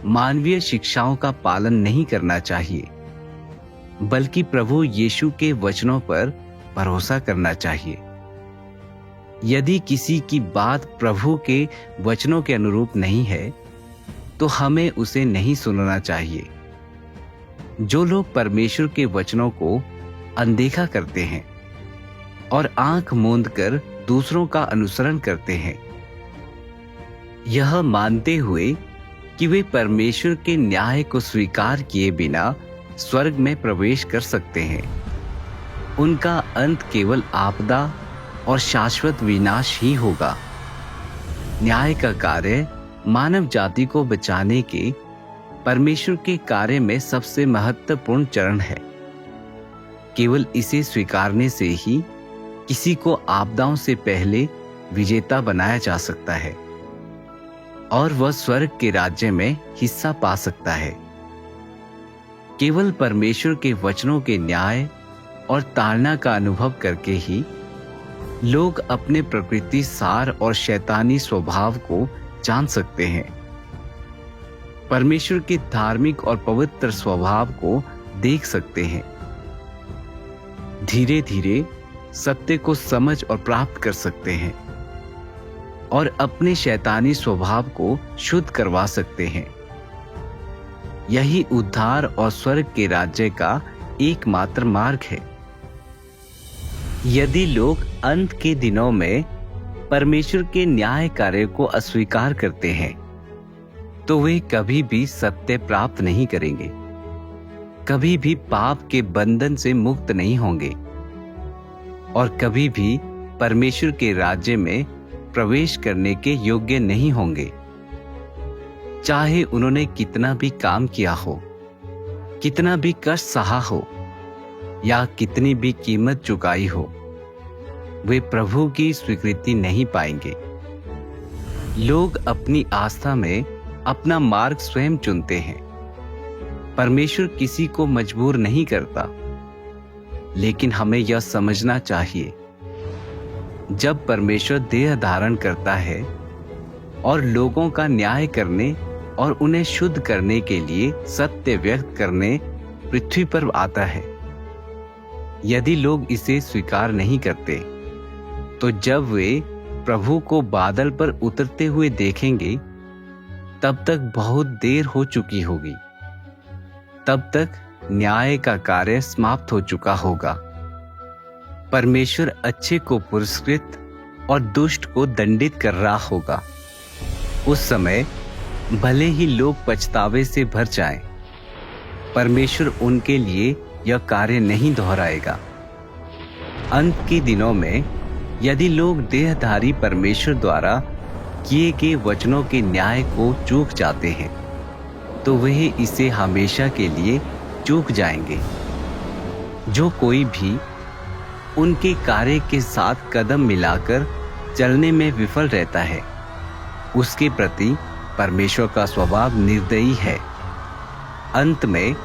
मानवीय शिक्षाओं का पालन नहीं करना चाहिए, बल्कि प्रभु यीशु के वचनों पर भरोसा करना चाहिए। यदि किसी की बात प्रभु के वचनों के अनुरूप नहीं है, तो हमें उसे नहीं सुनना चाहिए। जो लोग परमेश्वर के वचनों को अनदेखा करते हैं और आंख मूंदकर दूसरों का अनुसरण करते हैं, यह मानते हुए कि वे परमेश्वर के न्याय को स्वीकार किए बिना स्वर्ग में प्रवेश कर सकते हैं। उनका अंत केवल आपदा और शाश्वत विनाश ही होगा। न्याय का कार्य मानव जाति को बचाने के परमेश्वर के कार्य में सबसे महत्वपूर्ण चरण है। केवल इसे स्वीकारने से ही किसी को आपदाओं से पहले विजेता बनाया जा सकता है और वह स्वर्ग के राज्य में हिस्सा पा सकता है। केवल परमेश्वर के वचनों के न्याय और ताड़ना का अनुभव करके ही लोग अपने प्रकृति सार और शैतानी स्वभाव को जान सकते हैं। परमेश्वर के धार्मिक और पवित्र स्वभाव को देख सकते हैं। धीरे धीरे सत्य को समझ और प्राप्त कर सकते हैं और अपने शैतानी स्वभाव को शुद्ध करवा सकते हैं। यही उद्धार और स्वर्ग के राज्य का एकमात्र मार्ग है। यदि लोग अंत के दिनों में परमेश्वर के न्याय कार्य को अस्वीकार करते हैं तो वे कभी भी सत्य प्राप्त नहीं करेंगे, कभी भी पाप के बंधन से मुक्त नहीं होंगे और कभी भी परमेश्वर के राज्य में प्रवेश करने के योग्य नहीं होंगे। चाहे उन्होंने कितना भी काम किया हो, कितना भी कष्ट सहा हो या कितनी भी कीमत चुकाई हो, वे प्रभु की स्वीकृति नहीं पाएंगे। लोग अपनी आस्था में अपना मार्ग स्वयं चुनते हैं। परमेश्वर किसी को मजबूर नहीं करता, लेकिन हमें यह समझना चाहिए, जब परमेश्वर देह धारण करता है और लोगों का न्याय करने और उन्हें शुद्ध करने के लिए सत्य व्यक्त करने पृथ्वी पर आता है, यदि लोग इसे स्वीकार नहीं करते तो जब वे प्रभु को बादल पर उतरते हुए देखेंगे तब तक बहुत देर हो चुकी होगी। तब तक न्याय का कार्य समाप्त हो चुका होगा। परमेश्वर अच्छे को पुरस्कृत और दुष्ट को दंडित कर रहा होगा। उस समय भले ही लोग पछतावे से भर जाएं, परमेश्वर उनके लिए यह कार्य नहीं दोहराएगा। अंत के दिनों में यदि लोग देहधारी परमेश्वर द्वारा किए गए वचनों के न्याय को चूक जाते हैं तो वे इसे हमेशा के लिए चूक जाएंगे। जो कोई भी उनके कार्य के साथ कदम मिलाकर चलने में विफल रहता है, उसके प्रति परमेश्वर का स्वभाव निर्दयी है। अंत में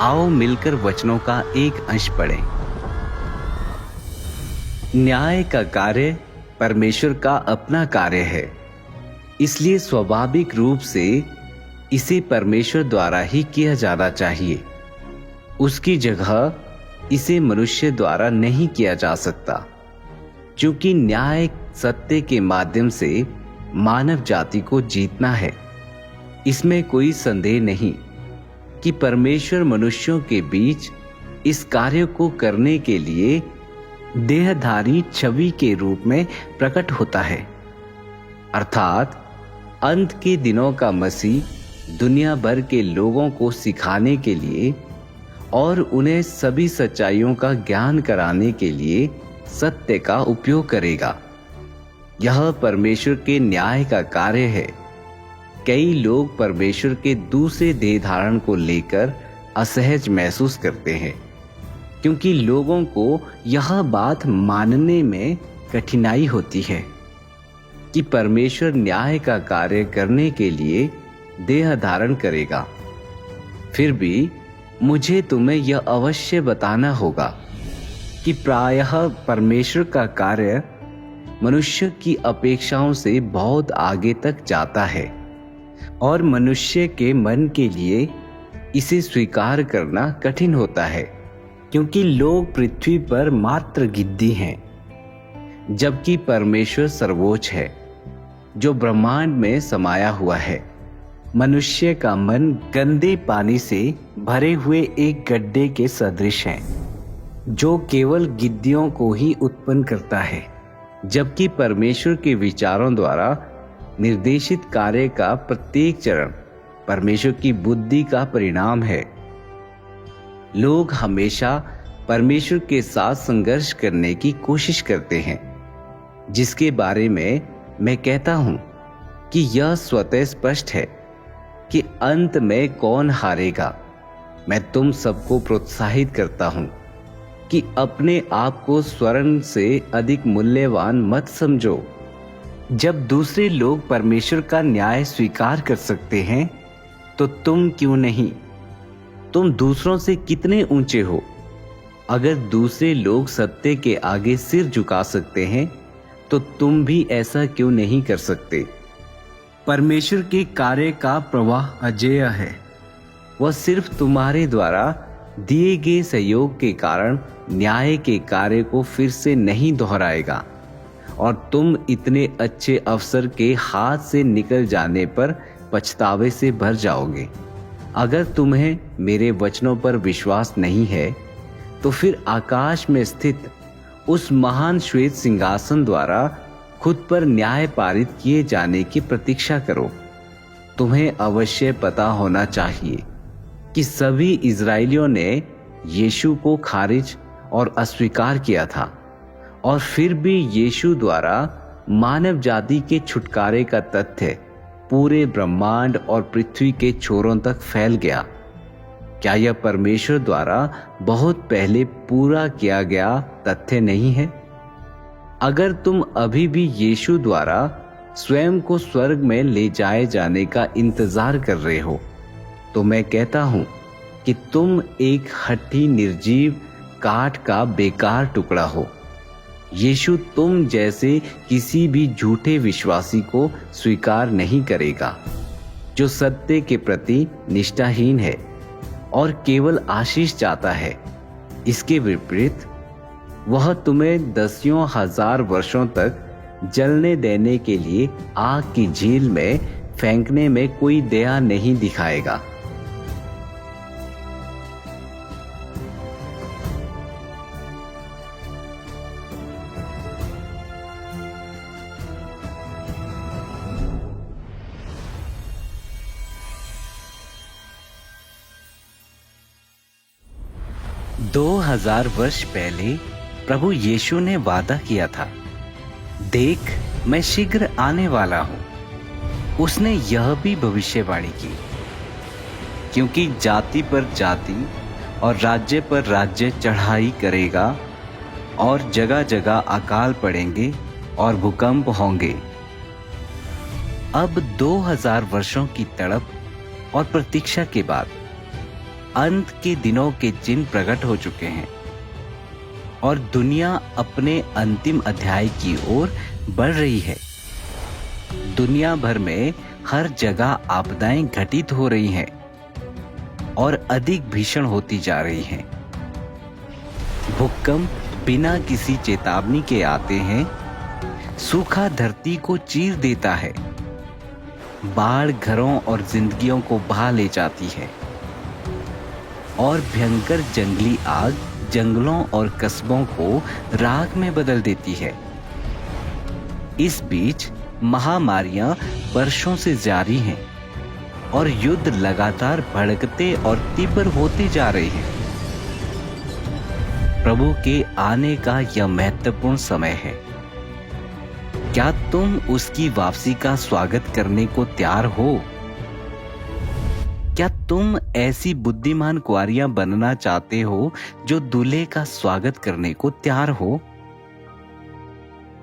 आओ मिलकर वचनों का एक अंश पढ़ें। न्याय का कार्य परमेश्वर का अपना कार्य है, इसलिए स्वाभाविक रूप से इसे परमेश्वर द्वारा ही किया जाना चाहिए। उसकी जगह इसे मनुष्य द्वारा नहीं किया जा सकता, क्योंकि न्याय सत्य के माध्यम से मानव जाति को जीतना है। इसमें कोई संदेह नहीं कि परमेश्वर मनुष्यों के बीच इस कार्य को करने के लिए देहधारी छवि के रूप में प्रकट होता है, अर्थात अंत के दिनों का मसीह दुनिया भर के लोगों को सिखाने के लिए और उन्हें सभी सच्चाइयों का ज्ञान कराने के लिए सत्य का उपयोग करेगा। यह परमेश्वर के न्याय का कार्य है। कई लोग परमेश्वर के दूसरे देह धारण को लेकर असहज महसूस करते हैं, क्योंकि लोगों को यह बात मानने में कठिनाई होती है कि परमेश्वर न्याय का कार्य करने के लिए देह धारण करेगा। फिर भी मुझे तुम्हें यह अवश्य बताना होगा कि प्रायः परमेश्वर का कार्य मनुष्य की अपेक्षाओं से बहुत आगे तक जाता है और मनुष्य के मन के लिए इसे स्वीकार करना कठिन होता है, क्योंकि लोग पृथ्वी पर मात्र गिद्दी हैं, जबकि परमेश्वर सर्वोच्च है जो ब्रह्मांड में समाया हुआ है। मनुष्य का मन गंदे पानी से भरे हुए एक गड्ढे के सदृश है जो केवल गिद्दियों को ही उत्पन्न करता है, जबकि परमेश्वर के विचारों द्वारा निर्देशित कार्य का प्रत्येक चरण परमेश्वर की बुद्धि का परिणाम है। लोग हमेशा परमेश्वर के साथ संघर्ष करने की कोशिश करते हैं, जिसके बारे में मैं कहता हूं कि यह स्वतः स्पष्ट है कि अंत में कौन हारेगा। मैं तुम सबको प्रोत्साहित करता हूं कि अपने आप को स्वर्ण से अधिक मूल्यवान मत समझो। जब दूसरे लोग परमेश्वर का न्याय स्वीकार कर सकते हैं तो तुम क्यों नहीं? तुम दूसरों से कितने ऊंचे हो? अगर दूसरे लोग सत्य के आगे सिर झुका सकते हैं तो तुम भी ऐसा क्यों नहीं कर सकते? परमेश्वर के कार्य का प्रवाह अजेय है। वह सिर्फ तुम्हारे द्वारा दिए गए सहयोग के कारण न्याय के कार्य को फिर से नहीं दोहराएगा और तुम इतने अच्छे अवसर के हाथ से निकल जाने पर पछतावे से भर जाओगे। अगर तुम्हें मेरे वचनों पर विश्वास नहीं है तो फिर आकाश में स्थित उस महान श्वेत सिंहासन द्वारा खुद पर न्याय पारित किए जाने की प्रतीक्षा करो। तुम्हें अवश्य पता होना चाहिए कि सभी इजरायलियों ने यीशु को खारिज और अस्वीकार किया था और फिर भी यीशु द्वारा मानव जाति के छुटकारे का तथ्य पूरे ब्रह्मांड और पृथ्वी के छोरों तक फैल गया। क्या यह परमेश्वर द्वारा बहुत पहले पूरा किया गया तथ्य नहीं है? अगर तुम अभी भी यीशु द्वारा स्वयं को स्वर्ग में ले जाए जाने का इंतजार कर रहे हो तो मैं कहता हूं कि तुम एक हठी निर्जीव काठ का बेकार टुकड़ा हो। यीशु तुम जैसे किसी भी झूठे विश्वासी को स्वीकार नहीं करेगा जो सत्य के प्रति निष्ठाहीन है और केवल आशीष चाहता है। इसके विपरीत वह तुम्हें दसियों हजार वर्षों तक जलने देने के लिए आग की झील में फेंकने में कोई दया नहीं दिखाएगा। दो हजार वर्ष पहले प्रभु यीशु ने वादा किया था, देख मैं शीघ्र आने वाला हूं। उसने यह भी भविष्यवाणी की, क्योंकि जाति पर जाति और राज्य पर राज्य चढ़ाई करेगा और जगह जगह अकाल पड़ेंगे और भूकंप होंगे। अब 2000 वर्षों की तड़प और प्रतीक्षा के बाद अंत के दिनों के चिन्ह प्रकट हो चुके हैं और दुनिया अपने अंतिम अध्याय की ओर बढ़ रही है। दुनिया भर में हर जगह आपदाएं घटित हो रही हैं और अधिक भीषण होती जा रही हैं। भूकंप बिना किसी चेतावनी के आते हैं। सूखा धरती को चीर देता है। बाढ़ घरों और जिंदगियों को बहा ले जाती है और भयंकर जंगली आग जंगलों और कस्बों को राख में बदल देती है। इस बीच महामारियां वर्षों से जारी हैं और युद्ध लगातार भड़कते और तीव्र होते जा रहे हैं। प्रभु के आने का यह महत्वपूर्ण समय है। क्या तुम उसकी वापसी का स्वागत करने को तैयार हो? क्या तुम ऐसी बुद्धिमान कुंवारियां बनना चाहते हो जो दूल्हे का स्वागत करने को तैयार हो?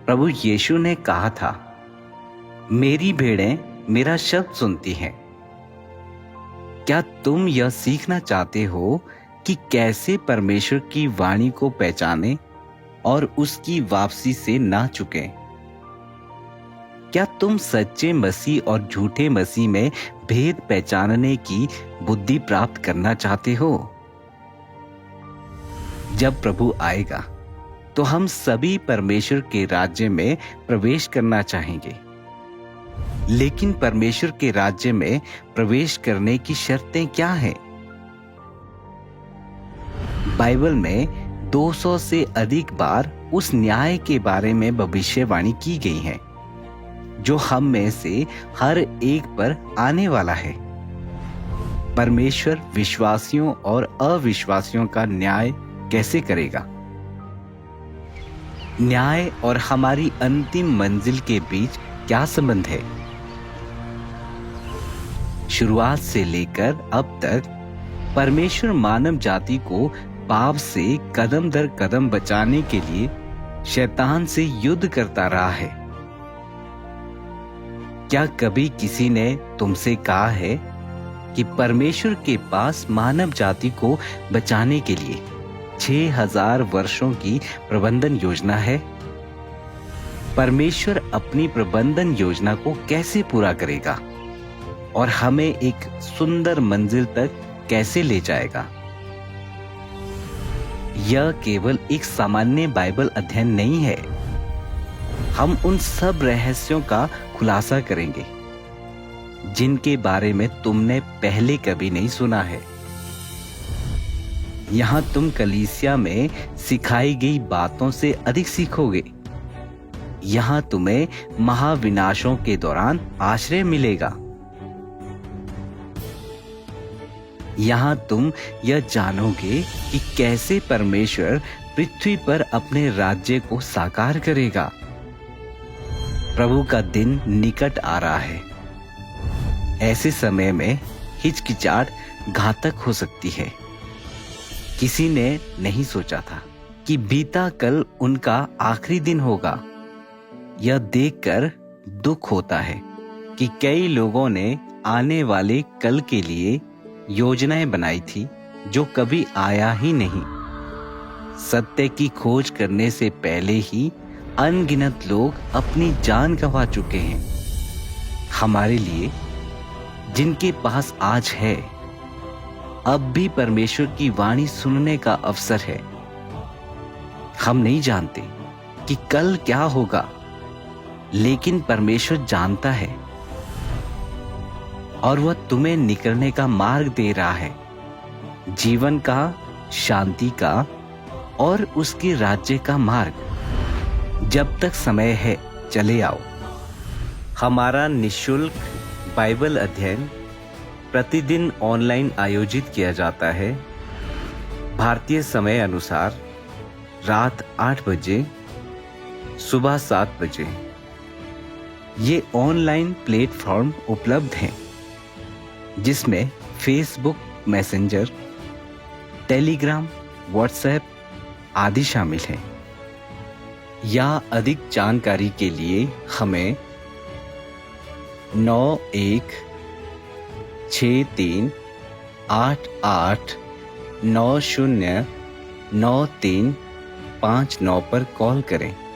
प्रभु यीशु ने कहा था, मेरी भेड़ें मेरा शब्द सुनती हैं। क्या तुम यह सीखना चाहते हो कि कैसे परमेश्वर की वाणी को पहचाने और उसकी वापसी से ना चुकें? क्या तुम सच्चे मसीह और झूठे मसीह में भेद पहचानने की बुद्धि प्राप्त करना चाहते हो? जब प्रभु आएगा तो हम सभी परमेश्वर के राज्य में प्रवेश करना चाहेंगे। लेकिन परमेश्वर के राज्य में प्रवेश करने की शर्तें क्या हैं? बाइबल में 200 से अधिक बार उस न्याय के बारे में भविष्यवाणी की गई है जो हम में से हर एक पर आने वाला है। परमेश्वर विश्वासियों और अविश्वासियों का न्याय कैसे करेगा? न्याय और हमारी अंतिम मंजिल के बीच क्या संबंध है? शुरुआत से लेकर अब तक परमेश्वर मानव जाति को पाप से कदम दर कदम बचाने के लिए शैतान से युद्ध करता रहा है। क्या कभी किसी ने तुमसे कहा है कि परमेश्वर के पास मानव जाति को बचाने के लिए 6000 वर्षों की प्रबंधन योजना है? परमेश्वर अपनी प्रबंधन योजना को कैसे पूरा करेगा और हमें एक सुंदर मंजिल तक कैसे ले जाएगा? यह केवल एक सामान्य बाइबल अध्ययन नहीं है। हम उन सब रहस्यों का खुलासा करेंगे जिनके बारे में तुमने पहले कभी नहीं सुना है। यहां तुम कलीसिया में सिखाई गई बातों से अधिक सीखोगे। यहां तुम्हें महाविनाशों के दौरान आश्रय मिलेगा। यहां तुम यह जानोगे कि कैसे परमेश्वर पृथ्वी पर अपने राज्य को साकार करेगा। प्रभु का दिन निकट आ रहा है। ऐसे समय में हिचकिचाहट घातक हो सकती है। किसी ने नहीं सोचा था कि बीता कल उनका आखिरी दिन होगा। यह देखकर दुख होता है कि कई लोगों ने आने वाले कल के लिए योजनाएं बनाई थी जो कभी आया ही नहीं। सत्य की खोज करने से पहले ही अनगिनत लोग अपनी जान गंवा चुके हैं। हमारे लिए जिनके पास आज है, अब भी परमेश्वर की वाणी सुनने का अवसर है। हम नहीं जानते कि कल क्या होगा, लेकिन परमेश्वर जानता है और वह तुम्हें निकलने का मार्ग दे रहा है, जीवन का, शांति का और उसके राज्य का मार्ग। जब तक समय है, चले आओ। हमारा निःशुल्क बाइबल अध्ययन प्रतिदिन ऑनलाइन आयोजित किया जाता है। भारतीय समय अनुसार रात 8 बजे, सुबह 7 बजे। ये ऑनलाइन प्लेटफॉर्म उपलब्ध हैं जिसमें फेसबुक मैसेंजर, टेलीग्राम, व्हाट्सएप आदि शामिल हैं। या अधिक जानकारी के लिए हमें 916388909359 पर कॉल करें।